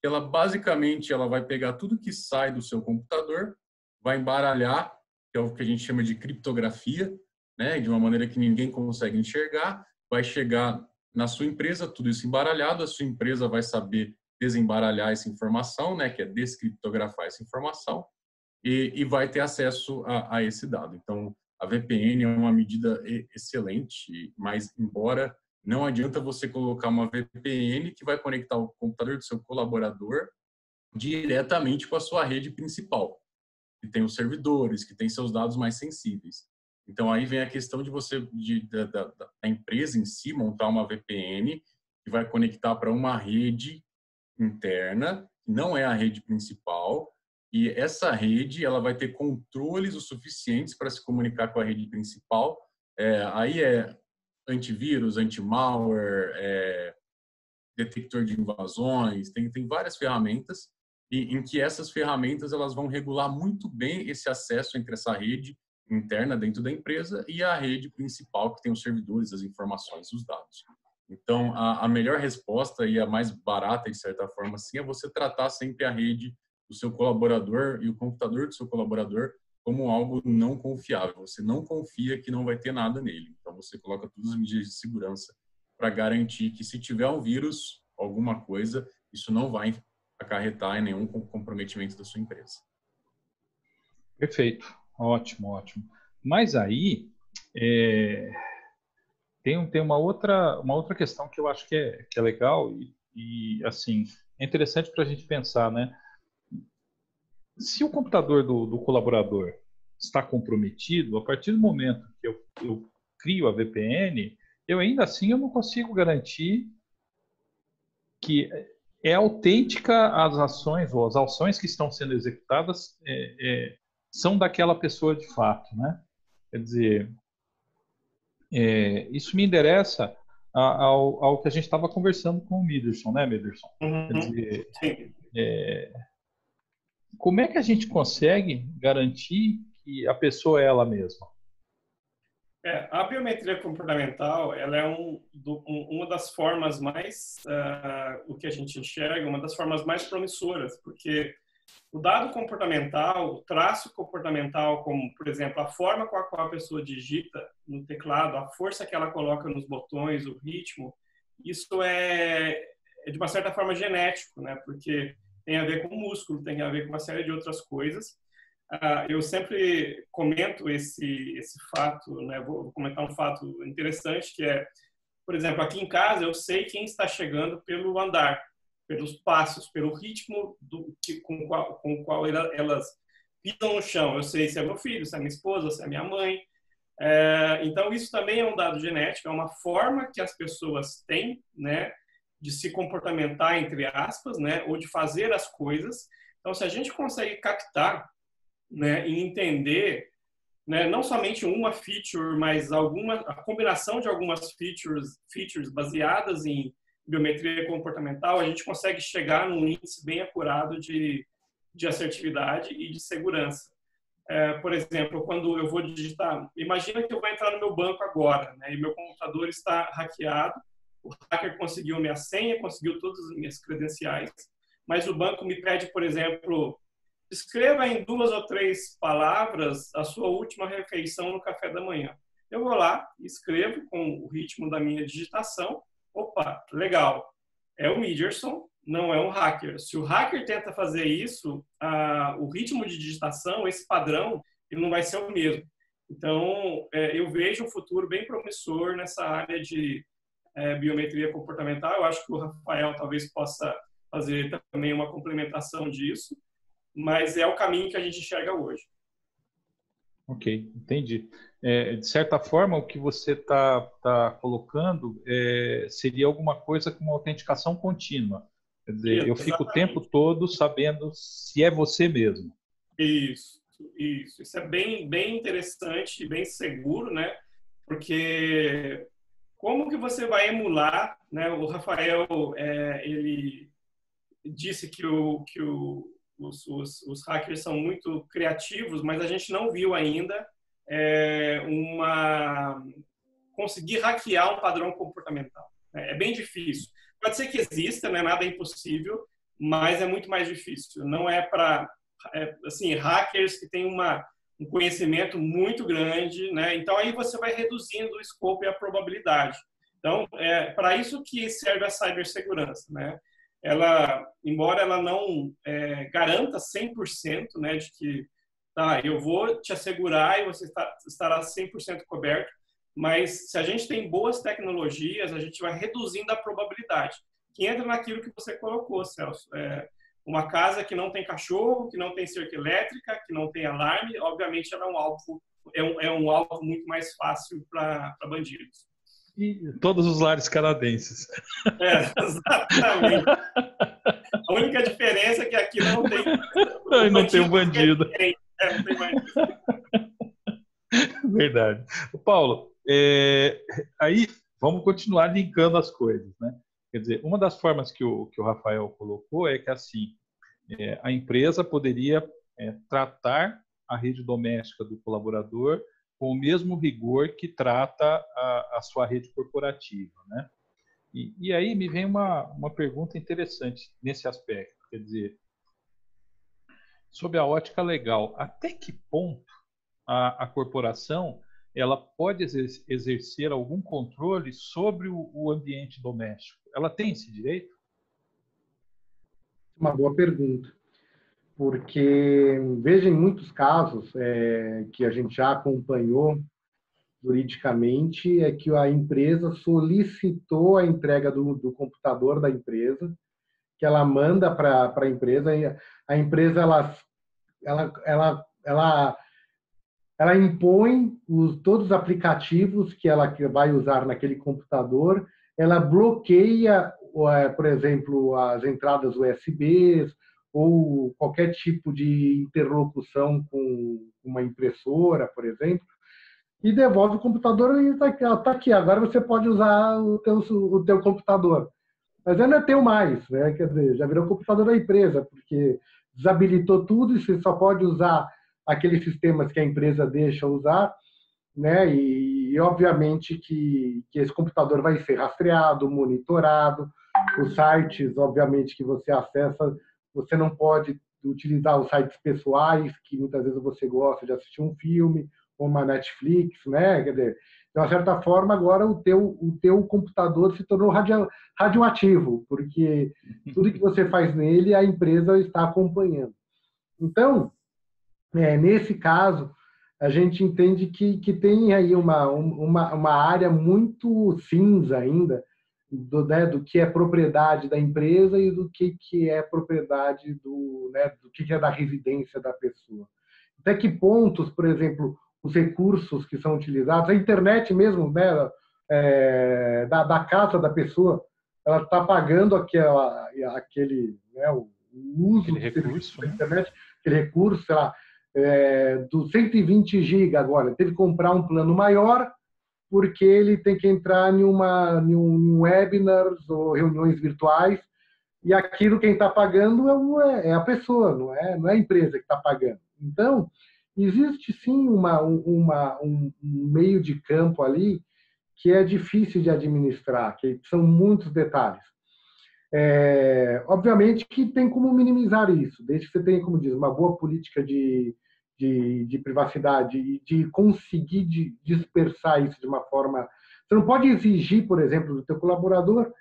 Ela, basicamente, ela vai pegar tudo que sai do seu computador, vai embaralhar, que é o que a gente chama de criptografia, né? De uma maneira que ninguém consegue enxergar, vai chegar na sua empresa, tudo isso embaralhado, a sua empresa vai saber desembaralhar essa informação, né? Que é descriptografar essa informação, e vai ter acesso a esse dado. Então, a VPN é uma medida excelente, mas embora não adianta você colocar uma VPN que vai conectar o computador do seu colaborador diretamente com a sua rede principal, que tem os servidores, que tem seus dados mais sensíveis. Então, aí vem a questão de você, da empresa em si, montar uma VPN que vai conectar para uma rede interna, que não é a rede principal, e essa rede ela vai ter controles o suficientes para se comunicar com a rede principal. Aí é antivírus, anti-malware, detector de invasões, tem várias ferramentas, e em que essas ferramentas elas vão regular muito bem esse acesso entre essa rede interna dentro da empresa e a rede principal, que tem os servidores, as informações, os dados. Então, a melhor resposta e a mais barata, de certa forma, assim, é você tratar sempre a rede do seu colaborador e o computador do seu colaborador como algo não confiável. Você não confia que não vai ter nada nele. Então, você coloca todas as medidas de segurança para garantir que, se tiver um vírus, alguma coisa, isso não vai acarretar em nenhum comprometimento da sua empresa. Perfeito. Ótimo, ótimo. Mas aí, tem uma outra questão que eu acho que é legal e, assim, é interessante para a gente pensar, né? Se o computador do colaborador está comprometido, a partir do momento que eu crio a VPN, eu ainda assim eu não consigo garantir que é autêntica as ações ou as ações que estão sendo executadas são daquela pessoa de fato, né? Quer dizer, isso me endereça ao que a gente estava conversando com o Mederson, né, Mederson? Uhum. Quer dizer, Sim. como é que a gente consegue garantir que a pessoa é ela mesma? A biometria comportamental, ela é uma das formas mais, o que a gente enxerga, uma das formas mais promissoras, porque o dado comportamental, o traço comportamental, como, por exemplo, a forma com a qual a pessoa digita no teclado, a força que ela coloca nos botões, o ritmo, isso é de uma certa forma genético, né? Porque tem a ver com o músculo, tem a ver com uma série de outras coisas. Eu sempre comento esse fato, né? Vou comentar um fato interessante, que é, por exemplo, aqui em casa eu sei quem está chegando pelo andar, pelos passos, pelo ritmo com o qual elas pisam no chão. Eu sei se é meu filho, se é minha esposa, se é minha mãe. Então, isso também é um dado genético, é uma forma que as pessoas têm, né, de se comportamentar, entre aspas, né, ou de fazer as coisas. Então, se a gente consegue captar, né, e entender, né, não somente uma feature, mas a combinação de algumas features baseadas em biometria comportamental, a gente consegue chegar num índice bem acurado de assertividade e de segurança. Por exemplo, quando eu vou digitar, imagina que eu vou entrar no meu banco agora, né, e meu computador está hackeado, o hacker conseguiu minha senha, conseguiu todas as minhas credenciais, mas o banco me pede, por exemplo, escreva em 2 ou 3 palavras a sua última refeição no café da manhã. Eu vou lá, escrevo com o ritmo da minha digitação. Opa, legal. É o Mederson, não é um hacker. Se o hacker tenta fazer isso, o ritmo de digitação, esse padrão, ele não vai ser o mesmo. Então, eu vejo um futuro bem promissor nessa área de biometria comportamental. Eu acho que o Rafael talvez possa fazer também uma complementação disso, mas é o caminho que a gente enxerga hoje. Ok, entendi. De certa forma, o que você está colocando seria alguma coisa com uma autenticação contínua. Quer dizer, eu fico o tempo todo sabendo se é você mesmo. Isso. Isso é bem, bem interessante e bem seguro, né? Porque como que você vai emular, né? O Rafael, ele disse que os hackers são muito criativos, mas a gente não viu ainda conseguir hackear um padrão comportamental. É bem difícil. Pode ser que exista, não é nada impossível, mas é muito mais difícil. Não é para assim, hackers que têm um conhecimento muito grande, né? Então aí você vai reduzindo o escopo e a probabilidade. Então, para isso que serve a cibersegurança, né? Embora ela não garanta 100%, né, de que eu vou te assegurar e você estará 100% coberto, mas se a gente tem boas tecnologias, a gente vai reduzindo a probabilidade, que entra naquilo que você colocou, Celso. Uma casa que não tem cachorro, que não tem cerca elétrica, que não tem alarme, obviamente ela é um alvo muito mais fácil para bandidos. E todos os lares canadenses. Exatamente. A única diferença é que aqui não tem... Não tem um bandido. Não tem mais. Verdade. Paulo, aí vamos continuar linkando as coisas, né? Quer dizer, uma das formas que o Rafael colocou é que assim, a empresa poderia tratar a rede doméstica do colaborador com o mesmo rigor que trata a sua rede corporativa, né? E aí me vem uma pergunta interessante nesse aspecto, quer dizer, sob a ótica legal, até que ponto a corporação ela pode exercer algum controle sobre o ambiente doméstico? Ela tem esse direito? Uma boa pergunta, porque veja, em muitos casos que a gente já acompanhou juridicamente, é que a empresa solicitou a entrega do computador da empresa, que ela manda para a empresa, e a empresa ela impõe todos os aplicativos que ela vai usar naquele computador, ela bloqueia, por exemplo, as entradas USBs ou qualquer tipo de interlocução com uma impressora, por exemplo, e devolve o computador e está aqui, agora você pode usar o teu computador. Mas ele não é teu mais, né? Quer dizer, já virou computador da empresa, porque desabilitou tudo e você só pode usar aqueles sistemas que a empresa deixa usar, né? E obviamente que esse computador vai ser rastreado, monitorado, os sites, obviamente, que você acessa, você não pode utilizar os sites pessoais, que muitas vezes você gosta de assistir um filme, ou uma Netflix, né? Quer dizer, de uma certa forma, agora o teu computador se tornou radioativo, porque tudo que você faz nele, a empresa está acompanhando. Então, nesse caso, a gente entende que tem aí uma área muito cinza ainda do que é propriedade da empresa e do que é propriedade do que é da residência da pessoa. Até que pontos, por exemplo, os recursos que são utilizados, a internet mesmo, né, da casa da pessoa, ela está pagando aquele o uso aquele recurso, da internet, aquele recurso, sei lá, do 120 GB agora, teve que comprar um plano maior porque ele tem que entrar em um webinars ou reuniões virtuais, e aquilo quem está pagando é a pessoa, não é a empresa que está pagando. Então, existe sim um meio de campo ali que é difícil de administrar, que são muitos detalhes. Obviamente que tem como minimizar isso, desde que você tenha, como diz, uma boa política de privacidade e de conseguir dispersar isso de uma forma... Você não pode exigir, por exemplo, do teu colaborador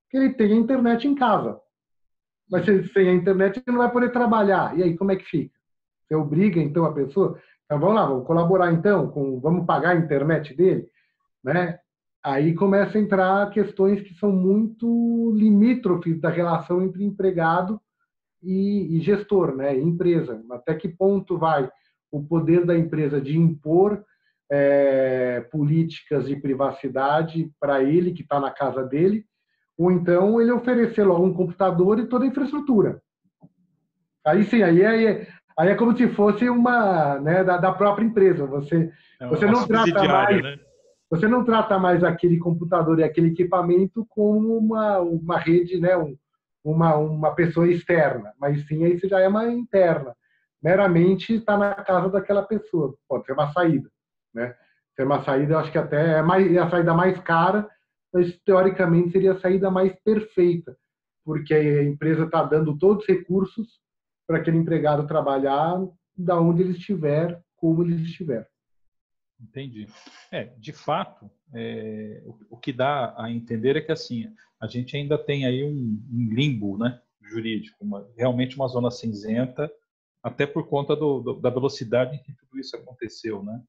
que ele tenha internet em casa. Mas se ele tem a internet, ele não vai poder trabalhar. E aí, como é que fica? Você obriga, então, a pessoa... Então, vamos lá, vamos colaborar, então, vamos pagar a internet dele, né? Aí começa a entrar questões que são muito limítrofes da relação entre empregado e gestor, né? Empresa. Até que ponto vai o poder da empresa de impor políticas de privacidade para ele, que está na casa dele, ou então ele oferecer logo um computador e toda a infraestrutura. Aí sim, aí é como se fosse uma, né, da própria empresa. Você não trata mais, né? Você não trata mais aquele computador e aquele equipamento como uma rede, né, uma pessoa externa, mas sim aí você já é uma interna. Meramente está na casa daquela pessoa. Pode ser uma saída, né? Ser uma saída, eu acho que até é a saída mais cara, mas teoricamente seria a saída mais perfeita, porque a empresa está dando todos os recursos para aquele empregado trabalhar da onde ele estiver, como ele estiver. Entendi. De fato, o que dá a entender é que assim a gente ainda tem aí um limbo, né, jurídico, realmente uma zona cinzenta, até por conta da velocidade em que tudo isso aconteceu, né?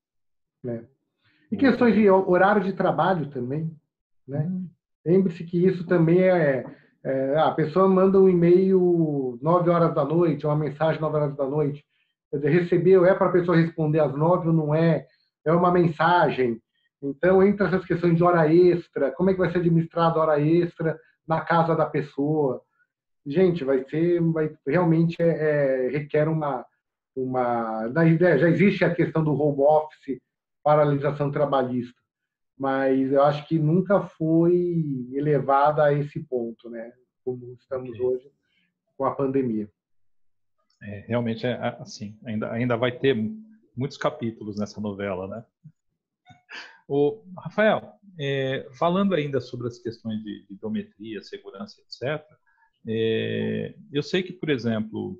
E questões de horário de trabalho também, né? Lembre-se que isso também a pessoa manda um e-mail 9 horas da noite, uma mensagem 9 horas da noite. Quer dizer, recebeu, é para a pessoa responder às 9 ou não é? É uma mensagem. Então, entra essas questões de hora extra, como é que vai ser administrada a hora extra na casa da pessoa. Gente, realmente requer já existe a questão do home office para a legislação trabalhista, mas eu acho que nunca foi elevada a esse ponto, né? Como estamos hoje com a pandemia. Realmente assim, ainda vai ter muitos capítulos nessa novela, né? Rafael, falando ainda sobre as questões de biometria, segurança, etc., eu sei que, por exemplo,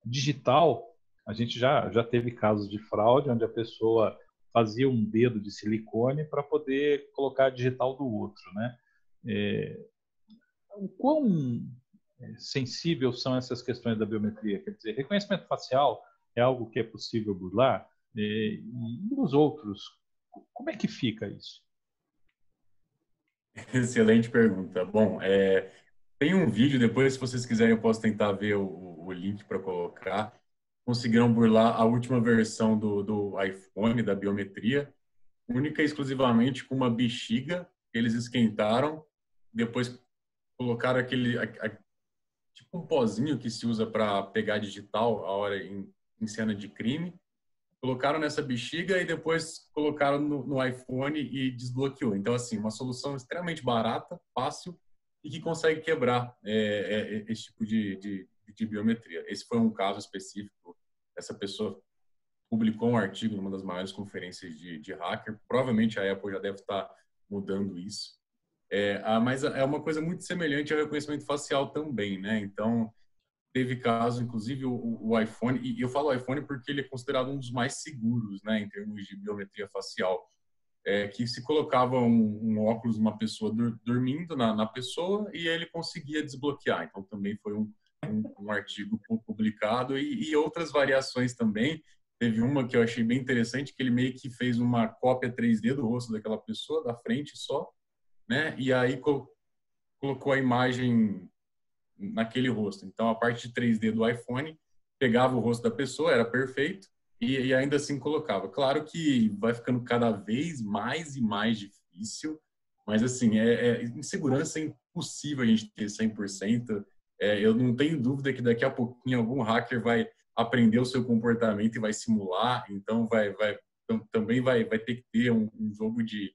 digital, a gente já teve casos de fraude onde a pessoa fazia um dedo de silicone para poder colocar a digital do outro, né? O quão sensível são essas questões da biometria? Quer dizer, reconhecimento facial é algo que é possível burlar? E os outros, como é que fica isso? Excelente pergunta. Bom, tem um vídeo, depois, se vocês quiserem, eu posso tentar ver o link para colocar. Conseguiram burlar a última versão do iPhone, da biometria, única e exclusivamente com uma bexiga que eles esquentaram, depois colocaram tipo um pozinho que se usa para pegar digital a hora em cena de crime, colocaram nessa bexiga e depois colocaram no iPhone e desbloqueou. Então, assim, uma solução extremamente barata, fácil e que consegue quebrar esse tipo de biometria. Esse foi um caso específico. Essa pessoa publicou um artigo numa das maiores conferências de hacker. Provavelmente a Apple já deve estar mudando isso. Mas é uma coisa muito semelhante ao reconhecimento facial também, né? Então, teve caso, inclusive o iPhone, e eu falo iPhone porque ele é considerado um dos mais seguros, né, em termos de biometria facial, que se colocava um óculos, uma pessoa dormindo na pessoa e ele conseguia desbloquear. Então, também foi um artigo publicado e outras variações também. Teve uma que eu achei bem interessante, que ele meio que fez uma cópia 3D do rosto daquela pessoa, da frente só, né, e aí colocou a imagem naquele rosto. Então, a parte de 3D do iPhone pegava o rosto da pessoa, era perfeito, e ainda assim colocava. Claro que vai ficando cada vez mais e mais difícil, mas, assim, em segurança é impossível a gente ter 100%. Eu não tenho dúvida que daqui a pouquinho algum hacker vai aprender o seu comportamento e vai simular, então também vai ter que ter um jogo de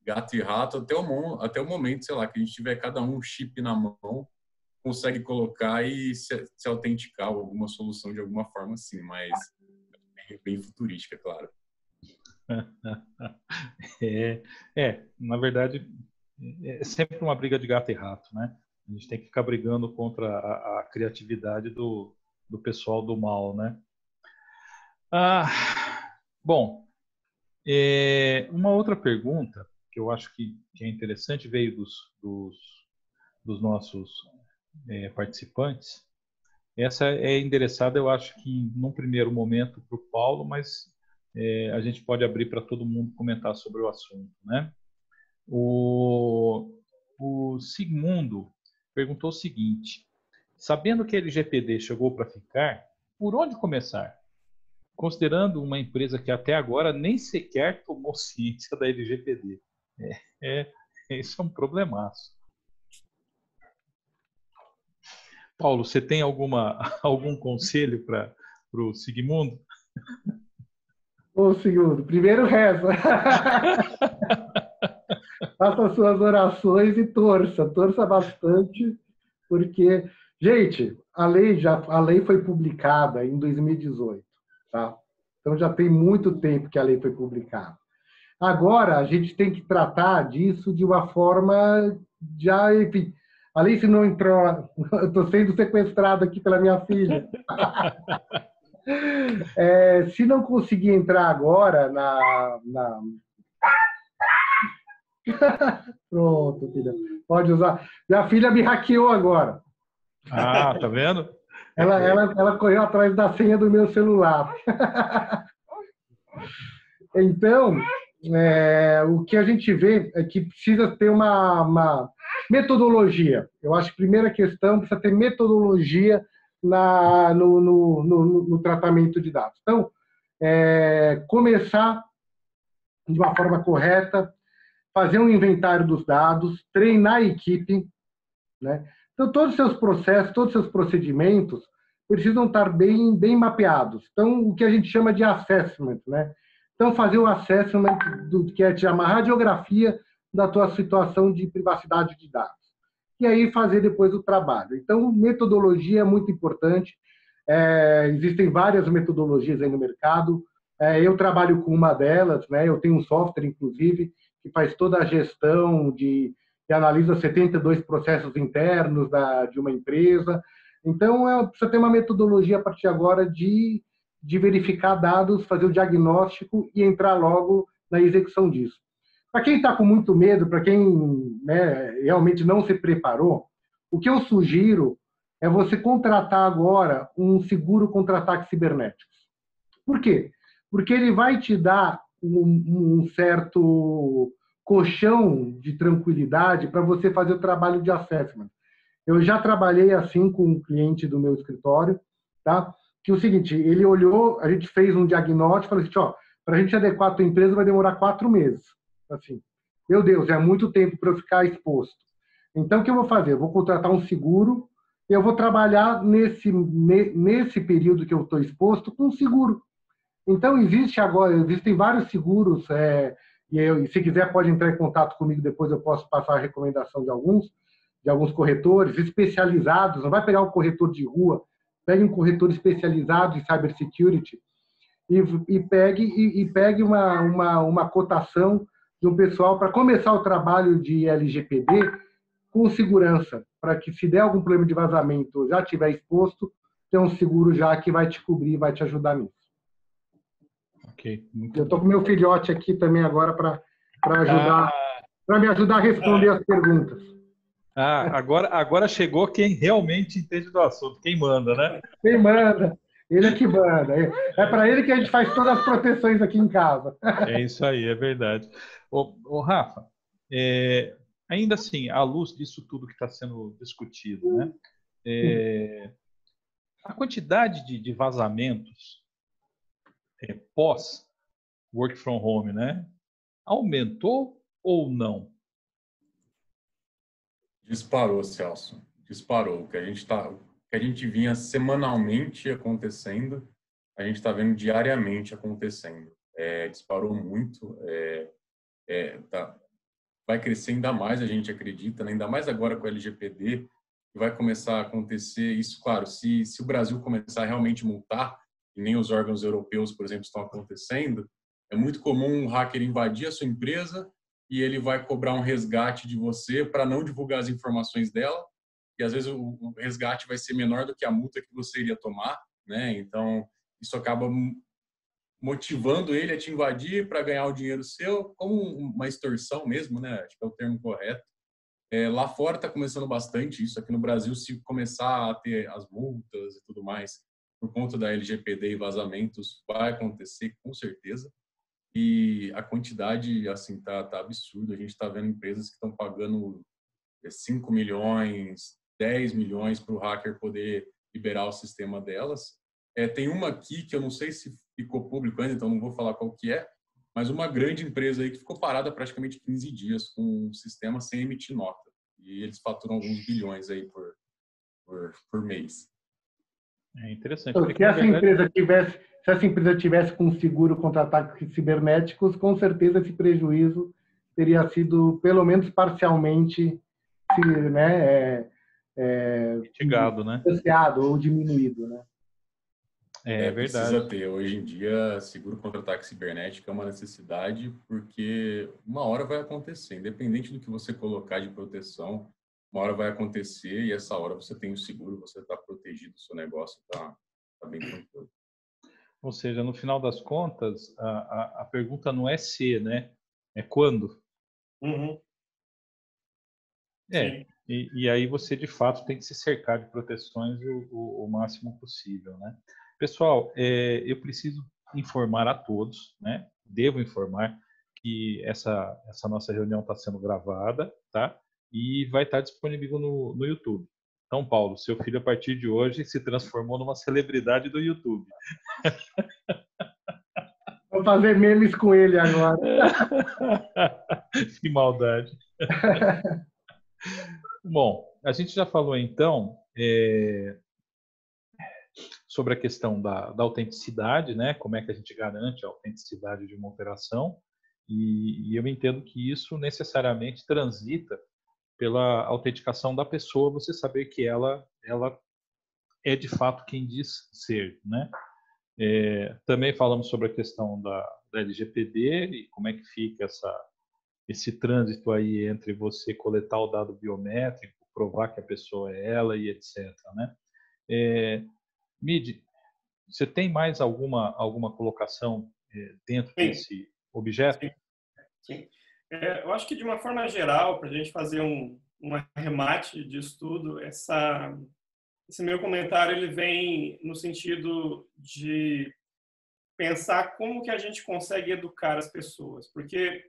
gato e rato até o momento, sei lá, que a gente tiver cada um chip na mão, consegue colocar e se autenticar alguma solução de alguma forma, sim, mas é bem futurística, claro. Na verdade, é sempre uma briga de gato e rato, né? A gente tem que ficar brigando contra a criatividade do pessoal do mal, né? Bom, uma outra pergunta que eu acho que é interessante veio dos nossos participantes. Essa é endereçada, eu acho que num primeiro momento para o Paulo, mas a gente pode abrir para todo mundo comentar sobre o assunto, né? O Sigmundo perguntou o seguinte: sabendo que a LGPD chegou para ficar, por onde começar? Considerando uma empresa que até agora nem sequer tomou ciência da LGPD. Isso é um problemaço. Paulo, você tem algum conselho para o Sigmundo? Ô, Sigmundo, primeiro reza. Faça suas orações e torça bastante Porque, gente, a lei foi publicada em 2018, tá? Então já tem muito tempo que a lei foi publicada. Agora, a gente tem que tratar disso de uma forma já, enfim, a lei se não entrou, eu estou sendo sequestrado aqui pela minha filha. Se não conseguir entrar agora Pronto, filha. Pode usar. Minha filha me hackeou agora. Ah, tá vendo? Ela correu atrás da senha do meu celular. Então, o que a gente vê é que precisa ter uma metodologia. Eu acho que a primeira questão precisa ter metodologia no tratamento de dados. Então, começar de uma forma correta, fazer um inventário dos dados, treinar a equipe, né? Então, todos os seus processos, todos os seus procedimentos precisam estar bem mapeados. Então, o que a gente chama de assessment, né? Então, fazer o assessment do que é te chamar radiografia da tua situação de privacidade de dados. E aí fazer depois o trabalho. Então, metodologia é muito importante. Existem várias metodologias aí no mercado. Eu trabalho com uma delas, né? Eu tenho um software, inclusive, que faz toda a gestão que analisa 72 processos internos de uma empresa. Então, precisa ter uma metodologia a partir de agora de verificar dados, fazer o diagnóstico e entrar logo na execução disso. Para quem está com muito medo, para quem, né, realmente não se preparou, o que eu sugiro é você contratar agora um seguro contra ataques cibernéticos. Por quê? Porque ele vai te dar um certo colchão de tranquilidade para você fazer o trabalho de assessment. Eu já trabalhei assim com um cliente do meu escritório, tá? Que é o seguinte, ele olhou, a gente fez um diagnóstico, falou assim, para a gente adequar a tua empresa vai demorar 4 meses. Assim, meu Deus, é muito tempo para eu ficar exposto. Então, o que eu vou fazer? Eu vou contratar um seguro e eu vou trabalhar nesse período que eu estou exposto com um seguro. Então, existem vários seguros, e se quiser pode entrar em contato comigo, depois eu posso passar a recomendação de alguns corretores especializados, não vai pegar um corretor de rua, pegue um corretor especializado em cybersecurity e pegue uma cotação de um pessoal para começar o trabalho de LGPD com segurança, para que se der algum problema de vazamento, já estiver exposto, tem um seguro já que vai te cobrir, vai te ajudar nisso. Ok. Eu estou com meu filhote aqui também agora para me ajudar a responder as perguntas. Agora chegou quem realmente entende do assunto, quem manda, né? Quem manda, ele é que manda. É para ele que a gente faz todas as proteções aqui em casa. É isso aí, é verdade. Ô Rafa, ainda assim, à luz disso tudo que está sendo discutido, né? A quantidade de vazamentos pós work from home, né? Aumentou ou não? Disparou, Celso. Disparou. O que a gente vinha semanalmente acontecendo, a gente está vendo diariamente acontecendo. Disparou muito. Vai crescer ainda mais, a gente acredita, né? Ainda mais agora com o LGPD, que vai começar a acontecer isso. Claro, se o Brasil começar a realmente multar, e nem os órgãos europeus, por exemplo, estão acontecendo, é muito comum um hacker invadir a sua empresa e ele vai cobrar um resgate de você para não divulgar as informações dela, e às vezes o resgate vai ser menor do que a multa que você iria tomar, né? Então, isso acaba motivando ele a te invadir para ganhar o dinheiro seu, como uma extorsão mesmo, né? Acho que é o termo correto. Lá fora está começando bastante isso. Aqui no Brasil, se começar a ter as multas e tudo mais, por conta da LGPD e vazamentos, vai acontecer com certeza. E a quantidade, assim, tá absurda. A gente está vendo empresas que estão pagando 5 milhões, 10 milhões para o hacker poder liberar o sistema delas. Tem uma aqui que eu não sei se ficou público ainda, então não vou falar qual que é, mas uma grande empresa aí que ficou parada praticamente 15 dias com um sistema sem emitir nota. E eles faturam alguns bilhões aí por mês. É interessante. Então, se essa empresa tivesse com seguro contra ataques cibernéticos, com certeza esse prejuízo teria sido, pelo menos parcialmente, mitigado, né? Distanciado ou diminuído, né? É verdade. Precisa ter. Hoje em dia, seguro contra ataque cibernético é uma necessidade, porque uma hora vai acontecer, independente do que você colocar de proteção, uma hora vai acontecer e essa hora você tem o seguro, você está protegido, o seu negócio está bem tranquilo. Ou seja, no final das contas, a pergunta não é se, né? É quando. Uhum. É, Sim. e aí você de fato tem que se cercar de proteções o máximo possível, né? Pessoal, eu preciso informar a todos, né? Devo informar que essa nossa reunião está sendo gravada, tá? E vai estar disponível no YouTube. Então, Paulo, seu filho a partir de hoje se transformou numa celebridade do YouTube. Vou fazer memes com ele agora. Que maldade. Bom, a gente já falou então sobre a questão da autenticidade, né? Como é que a gente garante a autenticidade de uma operação? E eu entendo que isso necessariamente transita pela autenticação da pessoa, você saber que ela é de fato quem diz ser, né? Também falamos sobre a questão da LGPD e como é que fica esse trânsito aí entre você coletar o dado biométrico, provar que a pessoa é ela e etc. Né? Mid, você tem mais alguma colocação dentro Sim, desse objeto? sim, sim. Eu acho que, de uma forma geral, para a gente fazer um arremate disso tudo, esse meu comentário ele vem no sentido de pensar como que a gente consegue educar as pessoas. Porque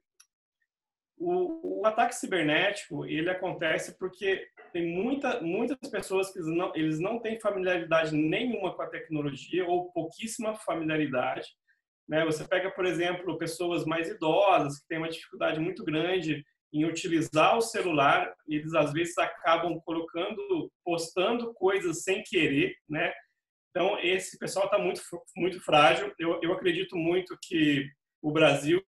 o ataque cibernético ele acontece porque tem muitas pessoas que eles não têm familiaridade nenhuma com a tecnologia ou pouquíssima familiaridade, né? Você pega, por exemplo, pessoas mais idosas que têm uma dificuldade muito grande em utilizar o celular, e eles às vezes acabam postando coisas sem querer, né? Então esse pessoal está muito frágil. Eu acredito muito que o Brasil,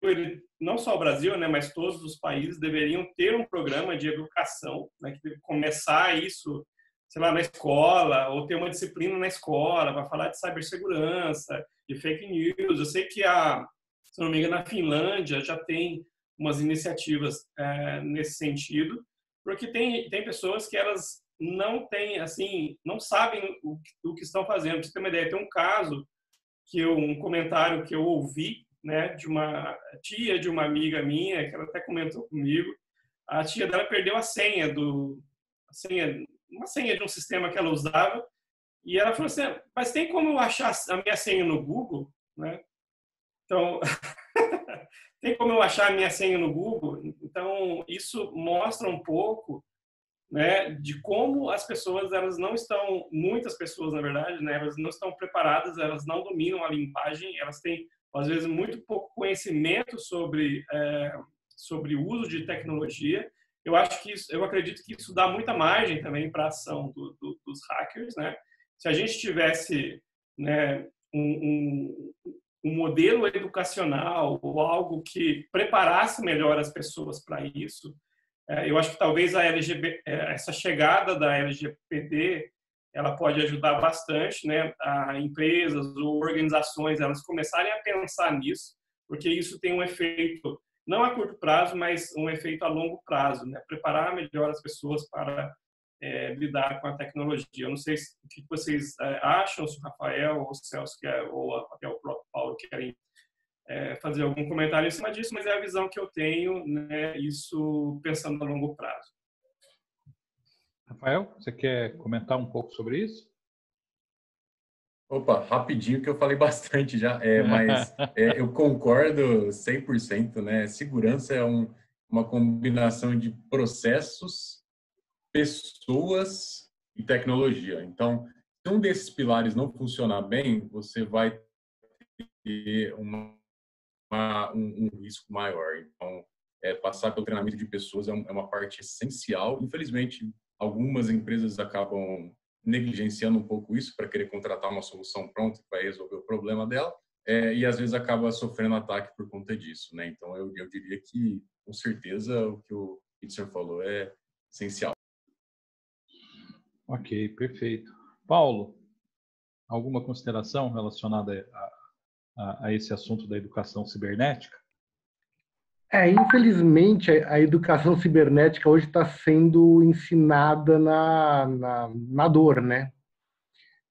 não só o Brasil, né, mas todos os países deveriam ter um programa de educação, né, que deve começar isso, sei lá, na escola, ou ter uma disciplina na escola para falar de cibersegurança, de fake news. Eu sei que se não me engano, na Finlândia já tem umas iniciativas nesse sentido, porque tem pessoas que elas não têm, assim, não sabem o que estão fazendo. Para você ter uma ideia, tem um caso um comentário que eu ouvi, né, de uma tia de uma amiga minha, que ela até comentou comigo. A tia dela perdeu uma senha de um sistema que ela usava, e ela falou assim: mas tem como eu achar a minha senha no Google, né? Então, tem como eu achar a minha senha no Google? Então, isso mostra um pouco, né, de como as pessoas, muitas pessoas, na verdade, né, elas não estão preparadas, elas não dominam a linguagem, elas têm, às vezes, muito pouco conhecimento sobre o uso de tecnologia. Eu acredito que isso dá muita margem também para a ação dos hackers, né? Se a gente tivesse, né, um modelo educacional ou algo que preparasse melhor as pessoas para isso, eu acho que talvez essa chegada da LGPD ela pode ajudar bastante, né, a empresas ou organizações elas começarem a pensar nisso, porque isso tem um efeito não a curto prazo, mas um efeito a longo prazo, né, preparar melhor as pessoas para lidar com a tecnologia. Eu não sei o que vocês acham, se o Rafael ou o Celso ou até o próprio Paulo querem fazer algum comentário em cima disso, mas é a visão que eu tenho, né, isso pensando a longo prazo. Rafael, você quer comentar um pouco sobre isso? Opa, rapidinho que eu falei bastante já, mas eu concordo 100%, né? Segurança é uma combinação de processos, pessoas e tecnologia. Então, se um desses pilares não funcionar bem, você vai ter um risco maior. Então, passar pelo treinamento de pessoas é uma parte essencial. Infelizmente, algumas empresas acabam negligenciando um pouco isso para querer contratar uma solução pronta que vai resolver o problema dela, e às vezes acaba sofrendo ataque por conta disso, né? Então, eu diria que, com certeza, o que o Peter falou é essencial. Ok, perfeito. Paulo, alguma consideração relacionada a esse assunto da educação cibernética? Infelizmente, a educação cibernética hoje está sendo ensinada na dor, né?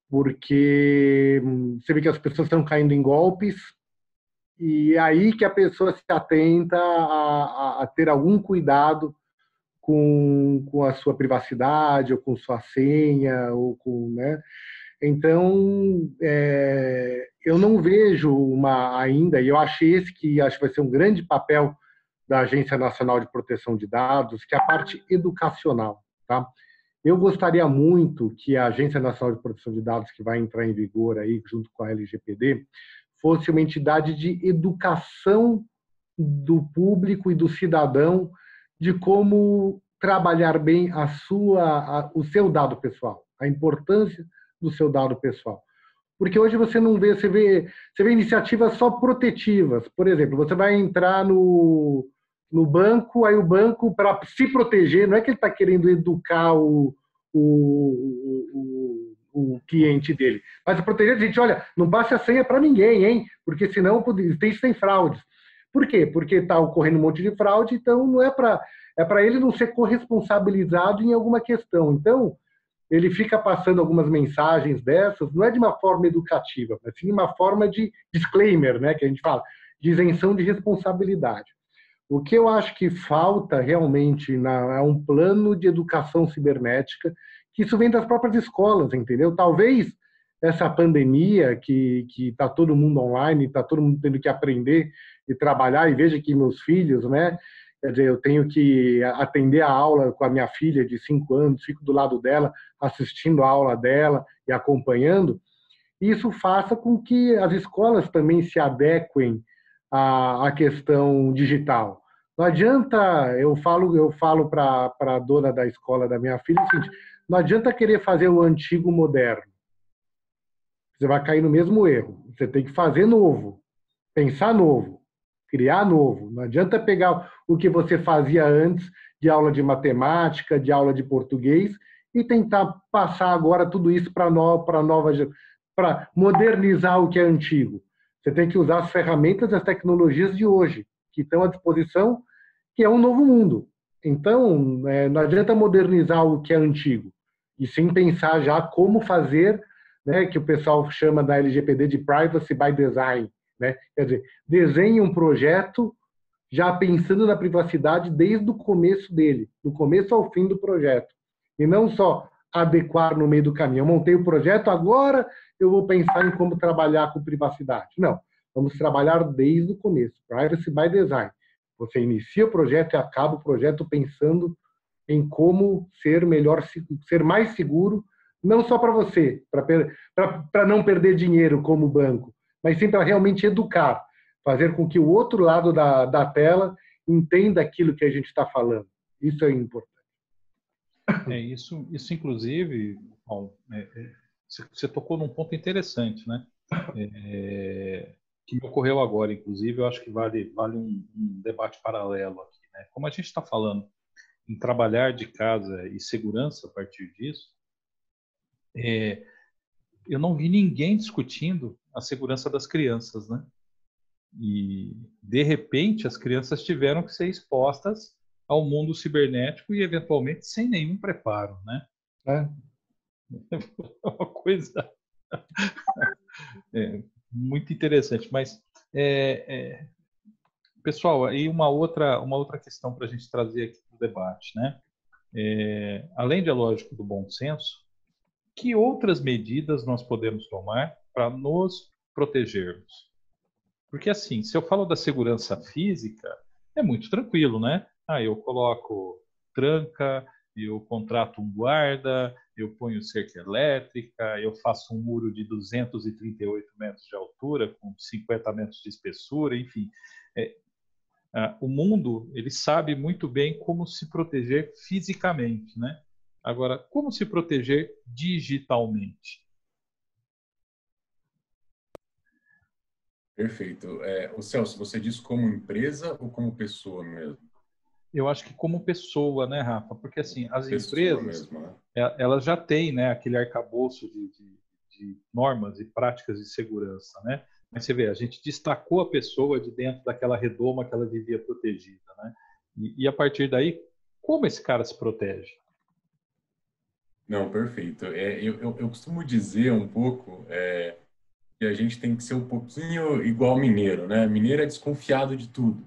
Porque você vê que as pessoas estão caindo em golpes e é aí que a pessoa se atenta a ter algum cuidado com a sua privacidade ou com sua senha ou com, né? Então, eu não vejo uma ainda, e eu acho que vai ser um grande papel da Agência Nacional de Proteção de Dados, que é a parte educacional, tá? Eu gostaria muito que a Agência Nacional de Proteção de Dados, que vai entrar em vigor aí junto com a LGPD, fosse uma entidade de educação do público e do cidadão de como trabalhar bem o seu dado pessoal, a importância do seu dado pessoal. Porque hoje você não vê, você vê iniciativas só protetivas. Por exemplo, você vai entrar no banco, aí o banco, para se proteger, não é que ele está querendo educar o cliente dele, mas proteger a gente, olha, não passe a senha para ninguém, hein? Porque senão tem fraudes. Por quê? Porque está ocorrendo um monte de fraude, então não é para ele não ser corresponsabilizado em alguma questão. Então, ele fica passando algumas mensagens dessas, não é de uma forma educativa, mas sim de uma forma de disclaimer, né, que a gente fala, de isenção de responsabilidade. O que eu acho que falta realmente é um plano de educação cibernética, que isso vem das próprias escolas, entendeu? Talvez essa pandemia, que está todo mundo online, está todo mundo tendo que aprender e trabalhar, e veja que meus filhos, né? Quer dizer, eu tenho que atender a aula com a minha filha de 5 anos, fico do lado dela, assistindo a aula dela e acompanhando. Isso faça com que as escolas também se adequem à questão digital. Não adianta, eu falo para a dona da escola da minha filha o seguinte, não adianta querer fazer o antigo moderno. Você vai cair no mesmo erro. Você tem que fazer novo, pensar novo, criar novo. Não adianta pegar o que você fazia antes de aula de matemática, de aula de português, e tentar passar agora tudo isso para modernizar o que é antigo. Você tem que usar as ferramentas e as tecnologias de hoje, que estão à disposição, que é um novo mundo. Então, não adianta modernizar o que é antigo, e sim pensar já como fazer, né, que o pessoal chama da LGPD de Privacy by Design, né? Quer dizer, desenhe um projeto já pensando na privacidade desde o começo dele, do começo ao fim do projeto. E não só adequar no meio do caminho. Eu montei o projeto, agora eu vou pensar em como trabalhar com privacidade. Não, vamos trabalhar desde o começo. Privacy by Design. Você inicia o projeto e acaba o projeto pensando em como ser mais seguro, não só para você, para não perder dinheiro como banco, mas sim para realmente educar, fazer com que o outro lado da tela entenda aquilo que a gente está falando. Isso é importante. Isso inclusive, Paulo, você tocou num ponto interessante, né? Que me ocorreu agora, inclusive, eu acho que vale um debate paralelo aqui, né? Como a gente está falando em trabalhar de casa e segurança a partir disso, eu não vi ninguém discutindo a segurança das crianças, né? E, de repente, as crianças tiveram que ser expostas ao mundo cibernético e, eventualmente, sem nenhum preparo, né? É. Uma coisa muito interessante. Mas, pessoal, aí uma outra questão para a gente trazer aqui para o debate, né? Além de, lógico, do bom senso, que outras medidas nós podemos tomar para nos protegermos? Porque, assim, se eu falo da segurança física, é muito tranquilo, né? Eu coloco tranca, eu contrato um guarda, eu ponho cerca elétrica, eu faço um muro de 238 metros de altura, com 50 metros de espessura, enfim. O mundo, ele sabe muito bem como se proteger fisicamente, né? Agora, como se proteger digitalmente? Perfeito. O Celso, você diz como empresa ou como pessoa mesmo? Eu acho que como pessoa, né, Rafa? Porque assim, as Pessoa empresas, mesmo, né? elas já têm, né, aquele arcabouço de normas e práticas de segurança, né? Mas você vê, a gente destacou a pessoa de dentro daquela redoma que ela vivia protegida, né? E a partir daí, como esse cara se protege? Não, perfeito. Eu costumo dizer um pouco que a gente tem que ser um pouquinho igual mineiro, né? Mineiro é desconfiado de tudo.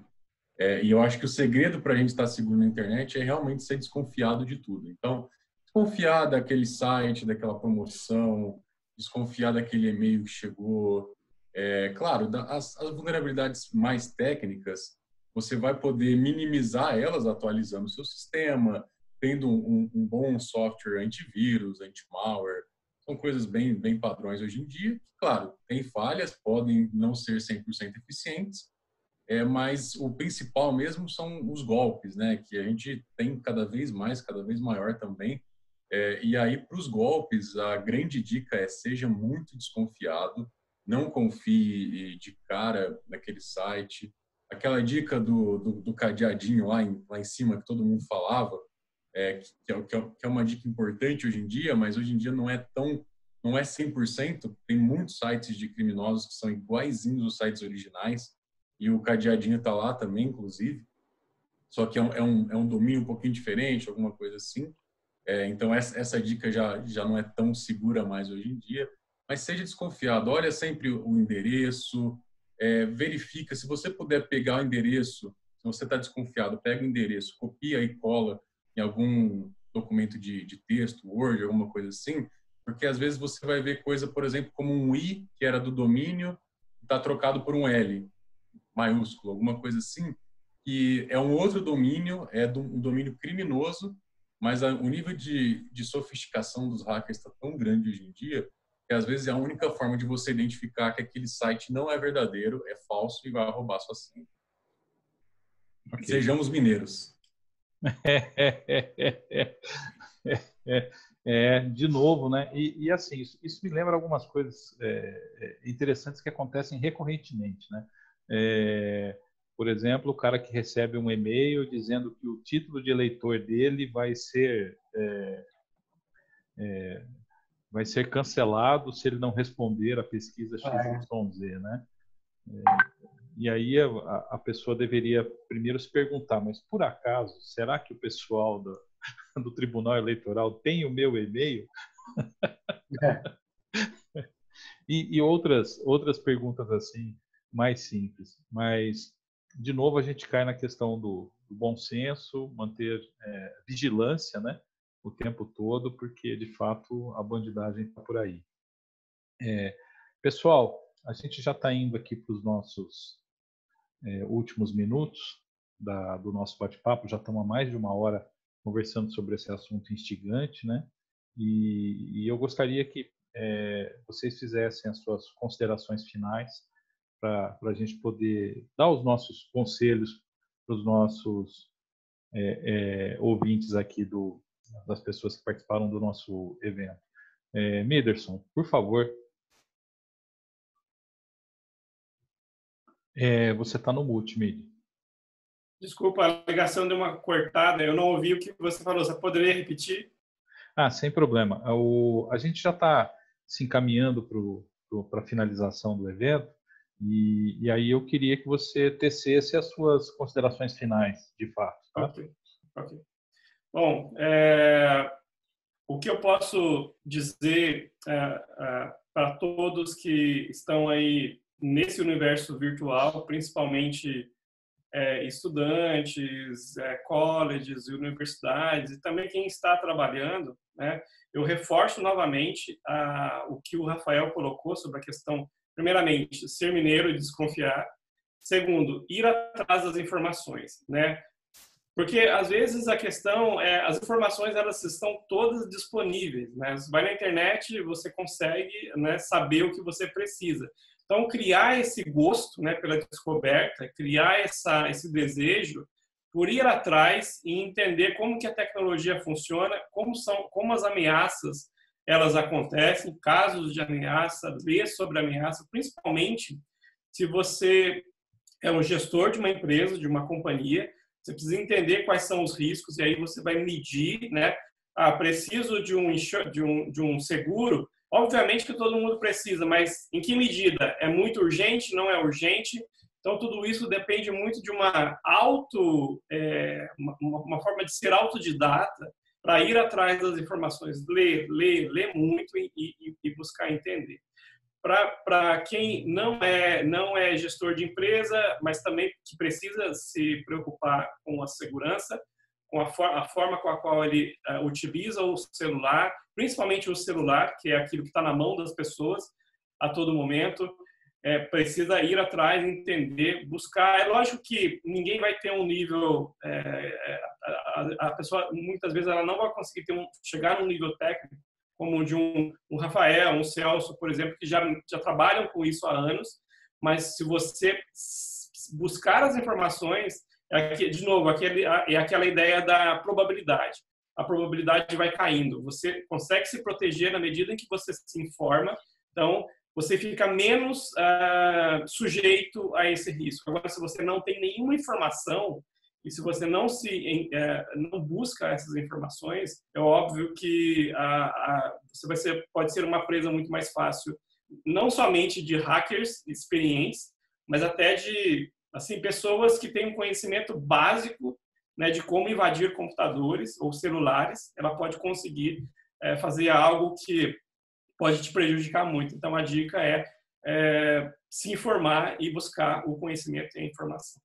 E eu acho que o segredo para a gente estar seguro na internet é realmente ser desconfiado de tudo. Então, desconfiar daquele site, daquela promoção, desconfiar daquele e-mail que chegou. Claro, as vulnerabilidades mais técnicas, você vai poder minimizar elas atualizando o seu sistema, tendo um bom software antivírus, anti-malware. São coisas bem padrões hoje em dia. Claro, tem falhas, podem não ser 100% eficientes, mas o principal mesmo são os golpes, né? Que a gente tem cada vez mais, cada vez maior também. E aí, para os golpes, a grande dica é seja muito desconfiado, não confie de cara naquele site. Aquela dica do cadeadinho lá em cima que todo mundo falava, que é uma dica importante hoje em dia, mas hoje em dia não é 100%. Tem muitos sites de criminosos que são iguaizinhos aos sites originais, e o cadeadinho está lá também, inclusive, só que é um domínio um pouquinho diferente, alguma coisa assim. Então, essa dica já não é tão segura mais hoje em dia, mas seja desconfiado, olha sempre o endereço, verifica, se você puder pegar o endereço, se você está desconfiado, pega o endereço, copia e cola em algum documento de texto, Word, alguma coisa assim, porque às vezes você vai ver coisa, por exemplo, como um I, que era do domínio, está trocado por um L maiúsculo, alguma coisa assim, que é um outro domínio, um domínio criminoso, mas o nível de sofisticação dos hackers está tão grande hoje em dia que às vezes é a única forma de você identificar que aquele site não é verdadeiro, é falso e vai roubar sua senha. Okay. Sejamos mineiros. De novo, né? E assim, isso me lembra algumas coisas interessantes que acontecem recorrentemente, né? Por exemplo, o cara que recebe um e-mail dizendo que o título de eleitor dele vai ser cancelado se ele não responder a pesquisa XYZ, né? E aí a pessoa deveria primeiro se perguntar, mas por acaso, será que o pessoal do Tribunal Eleitoral tem o meu e-mail? E outras perguntas assim, mais simples. Mas, de novo, a gente cai na questão do bom senso, manter vigilância, né, o tempo todo, porque, de fato, a bandidagem está por aí. Pessoal, a gente já está indo aqui para os nossos últimos minutos do nosso bate-papo, já estamos há mais de uma hora conversando sobre esse assunto instigante, né? E eu gostaria que vocês fizessem as suas considerações finais para a gente poder dar os nossos conselhos para os nossos ouvintes aqui das pessoas que participaram do nosso evento. Miderson, por favor. Você está no mute, Mid. Desculpa, a ligação deu uma cortada, eu não ouvi o que você falou. Você poderia repetir? Sem problema. A gente já está se encaminhando para a finalização do evento, e aí eu queria que você tecesse as suas considerações finais, de fato. Tá? Ok. Bom, o que eu posso dizer para todos que estão aí nesse universo virtual, principalmente estudantes, colleges e universidades, e também quem está trabalhando, né? Eu reforço novamente o que o Rafael colocou sobre a questão, primeiramente, ser mineiro e desconfiar. Segundo, ir atrás das informações, né? Porque às vezes a questão as informações elas estão todas disponíveis, né? Você vai na internet, você consegue, né, saber o que você precisa. Então, criar esse gosto, né, pela descoberta, criar esse desejo por ir atrás e entender como que a tecnologia funciona, como as ameaças elas acontecem, casos de ameaça, ler sobre ameaça, principalmente se você é um gestor de uma empresa, de uma companhia, Você precisa entender quais são os riscos e aí você vai medir, né? Preciso de um seguro. Obviamente que todo mundo precisa, mas em que medida? É muito urgente? Não é urgente? Então, tudo isso depende muito de uma forma de ser autodidata para ir atrás das informações, ler muito e buscar entender. Para quem não é gestor de empresa, mas também que precisa se preocupar com a segurança, com a forma com a qual ele utiliza o celular, principalmente o celular, que é aquilo que está na mão das pessoas a todo momento, precisa ir atrás, entender, buscar. É lógico que ninguém vai ter um nível, a pessoa muitas vezes ela não vai conseguir chegar num nível técnico como de um Rafael, um Celso, por exemplo, que já trabalham com isso há anos, mas se você buscar as informações, de novo, é aquela ideia da probabilidade. A probabilidade vai caindo. Você consegue se proteger na medida em que você se informa, então você fica menos sujeito a esse risco. Agora, se você não tem nenhuma informação e se você não busca essas informações, é óbvio que você pode ser uma presa muito mais fácil, não somente de hackers experientes, mas até de pessoas que têm um conhecimento básico, né, de como invadir computadores ou celulares. Ela pode conseguir fazer algo que pode te prejudicar muito. Então, a dica é se informar e buscar o conhecimento e a informação.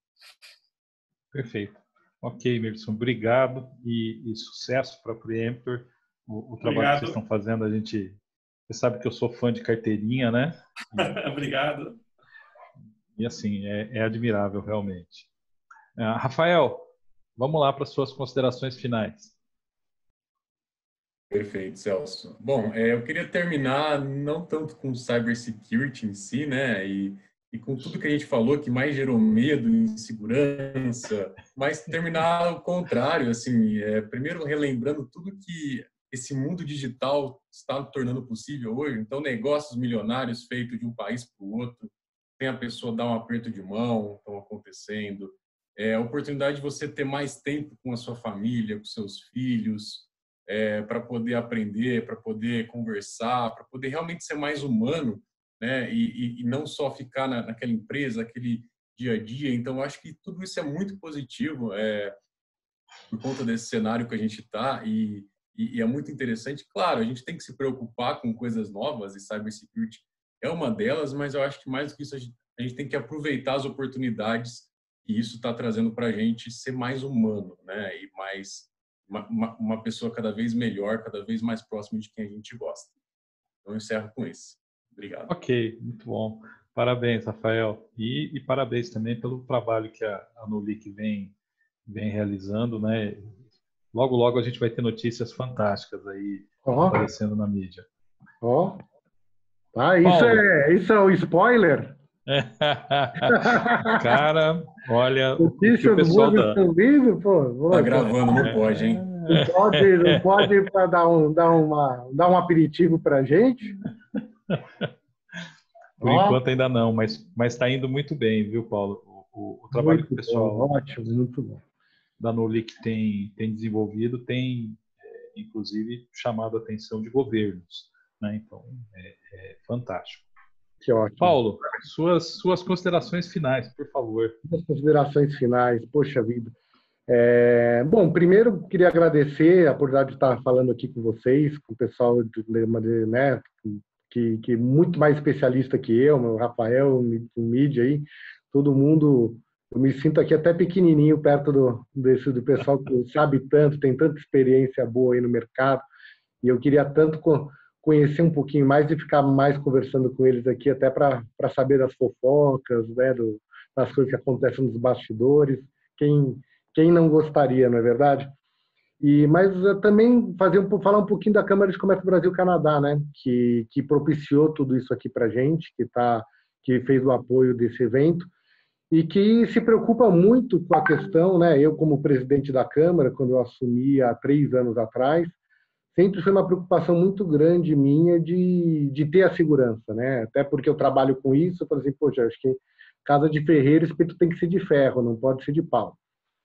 Perfeito. Ok, Emerson, obrigado e sucesso para a Preemptor. O trabalho que vocês estão fazendo, você sabe que eu sou fã de carteirinha, né? Obrigado. E assim, é admirável, realmente. Rafael, vamos lá para as suas considerações finais. Perfeito, Celso. Bom, eu queria terminar não tanto com cybersecurity em si, né? E com tudo que a gente falou, que mais gerou medo, insegurança, mas terminar ao contrário, assim, primeiro relembrando tudo que esse mundo digital está tornando possível hoje. Então, negócios milionários feitos de um país para o outro, tem a pessoa dar um aperto de mão, estão acontecendo. A oportunidade de você ter mais tempo com a sua família, com seus filhos, para poder aprender, para poder conversar, para poder realmente ser mais humano, né? E não só ficar naquela empresa, aquele dia a dia. Então, eu acho que tudo isso é muito positivo por conta desse cenário que a gente está e é muito interessante. Claro, a gente tem que se preocupar com coisas novas e cybersecurity é uma delas, mas eu acho que mais do que isso, a gente tem que aproveitar as oportunidades que isso está trazendo para a gente ser mais humano, né? E mais uma pessoa cada vez melhor, cada vez mais próxima de quem a gente gosta. Então, eu encerro com isso. Obrigado. Ok, muito bom. Parabéns, Rafael. E parabéns também pelo trabalho que a Nulic vem realizando, né? Logo, logo a gente vai ter notícias fantásticas aí aparecendo na mídia. Isso é o spoiler? Cara, olha, notícias o pessoal estão vindo, pô. Tá gravando, não pode, hein? Não pode para dar um aperitivo pra gente? Por enquanto ainda não, mas está indo muito bem, viu, Paulo? O trabalho muito que o pessoal muito bom. da Nulic tem desenvolvido tem, inclusive, chamado a atenção de governos, né? Então, é fantástico. Que ótimo. Paulo, suas considerações finais, por favor. As considerações finais, poxa vida. Bom, primeiro queria agradecer a oportunidade de estar falando aqui com vocês, com o pessoal né, que é muito mais especialista que eu, o Rafael, o mídia aí, todo mundo. Eu me sinto aqui até pequenininho perto do pessoal que sabe tanto, tem tanta experiência boa aí no mercado, e eu queria tanto conhecer um pouquinho mais e ficar mais conversando com eles aqui, até para saber das fofocas, né, das coisas que acontecem nos bastidores. Quem não gostaria, não é verdade? Mas também falar um pouquinho da Câmara de Comércio Brasil-Canadá, né, que propiciou tudo isso aqui para a gente, que fez o apoio desse evento, e que se preocupa muito com a questão, né, eu como presidente da Câmara, quando eu assumi há 3 anos atrás, sempre foi uma preocupação muito grande minha de ter a segurança, né? Até porque eu trabalho com isso, eu falei assim, poxa, acho que casa de ferreiro, espeto tem que ser de ferro, não pode ser de pau.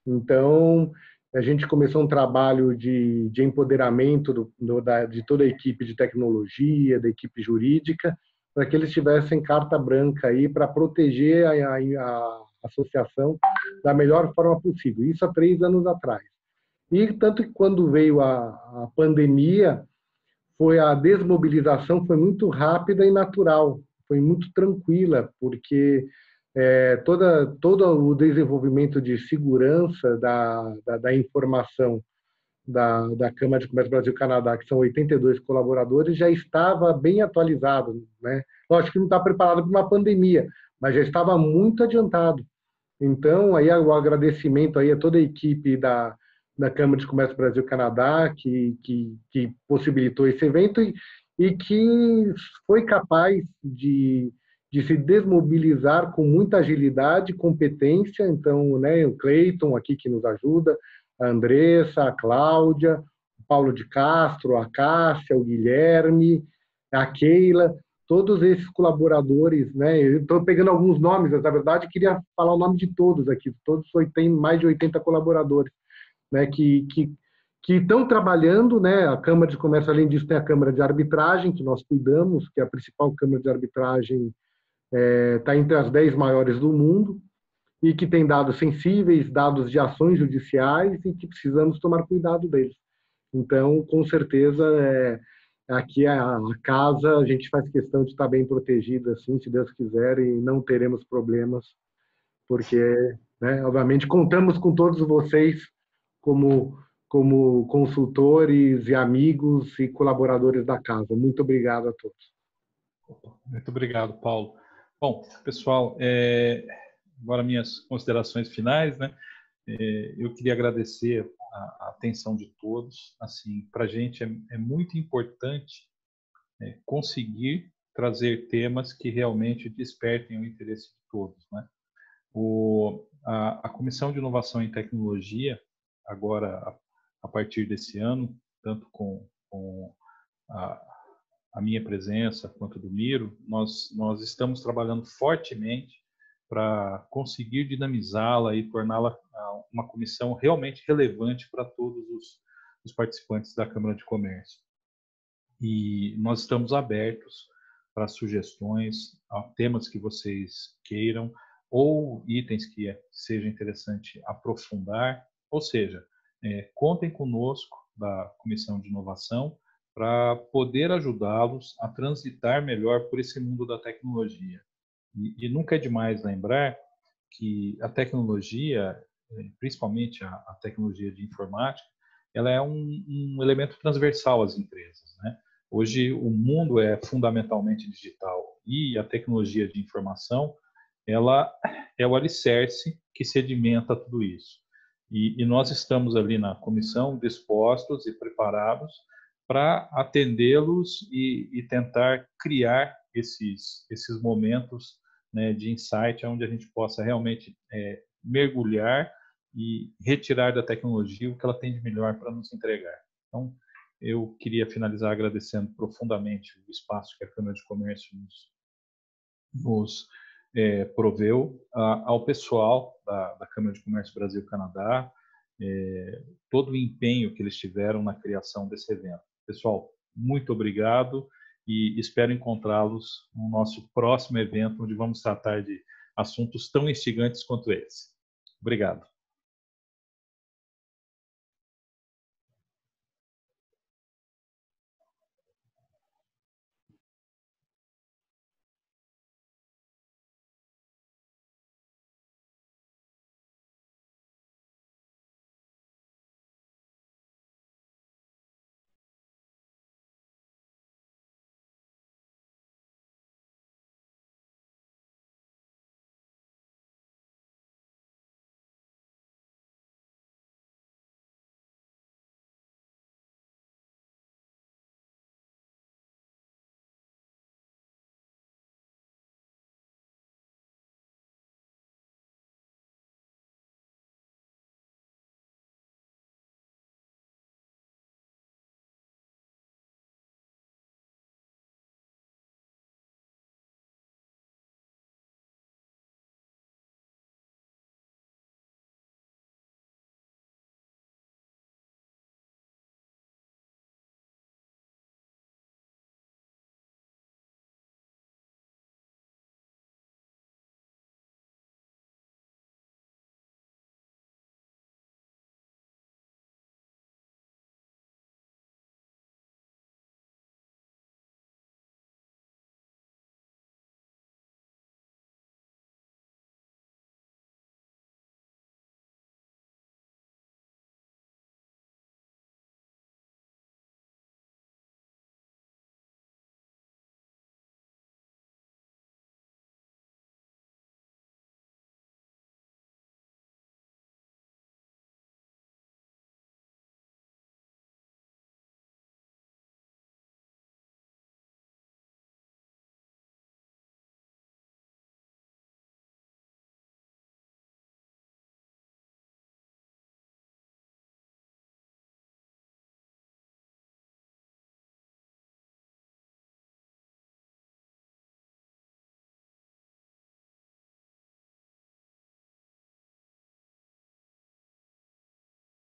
Então, a gente começou um trabalho de empoderamento de toda a equipe de tecnologia, da equipe jurídica, para que eles tivessem carta branca aí para proteger a associação da melhor forma possível. Isso há 3 anos atrás. E tanto que quando veio a pandemia, a desmobilização foi muito rápida e natural, foi muito tranquila, porque todo o desenvolvimento de segurança da informação da Câmara de Comércio Brasil-Canadá, que são 82 colaboradores, já estava bem atualizado, né? Lógico que não está preparado para uma pandemia, mas já estava muito adiantado. Então, aí o agradecimento aí a toda a equipe da Câmara de Comércio Brasil-Canadá, que possibilitou esse evento e que foi capaz de se desmobilizar com muita agilidade e competência. Então, né, o Cleiton aqui que nos ajuda, a Andressa, a Cláudia, o Paulo de Castro, a Cássia, o Guilherme, a Keila, todos esses colaboradores, né? Eu estou pegando alguns nomes, mas na verdade queria falar o nome de todos aqui, todos têm mais de 80 colaboradores, né? Que estão trabalhando, né? A Câmara de Comércio, além disso, tem a Câmara de Arbitragem, que nós cuidamos, que é a principal Câmara de Arbitragem, está entre as 10 maiores do mundo, e que tem dados sensíveis, dados de ações judiciais, e que precisamos tomar cuidado deles. Então, com certeza, aqui a casa, a gente faz questão de estar bem protegida, assim, se Deus quiser, e não teremos problemas, porque, né, obviamente, contamos com todos vocês como consultores e amigos e colaboradores da casa. Muito obrigado a todos. Muito obrigado, Paulo. Bom, pessoal, agora minhas considerações finais, né? Eu queria agradecer a atenção de todos. Assim, para a gente é muito importante conseguir trazer temas que realmente despertem o interesse de todos, né? A Comissão de Inovação em Tecnologia, agora, a partir desse ano, tanto com a minha presença quanto do Miro, nós estamos trabalhando fortemente para conseguir dinamizá-la e torná-la uma comissão realmente relevante para todos os participantes da Câmara de Comércio. E nós estamos abertos para sugestões, temas que vocês queiram, ou itens que seja interessante aprofundar. Ou seja, contem conosco da Comissão de Inovação para poder ajudá-los a transitar melhor por esse mundo da tecnologia. E nunca é demais lembrar que a tecnologia, principalmente a tecnologia de informática, ela é um elemento transversal às empresas, né? Hoje o mundo é fundamentalmente digital e a tecnologia de informação, ela é o alicerce que sedimenta tudo isso. E nós estamos ali na comissão dispostos e preparados para atendê-los e tentar criar esses momentos, né, de insight, onde a gente possa realmente mergulhar e retirar da tecnologia o que ela tem de melhor para nos entregar. Então, eu queria finalizar agradecendo profundamente o espaço que a Câmara de Comércio nos proveu, ao pessoal da Câmara de Comércio Brasil-Canadá, todo o empenho que eles tiveram na criação desse evento. Pessoal, muito obrigado e espero encontrá-los no nosso próximo evento, onde vamos tratar de assuntos tão instigantes quanto esse. Obrigado.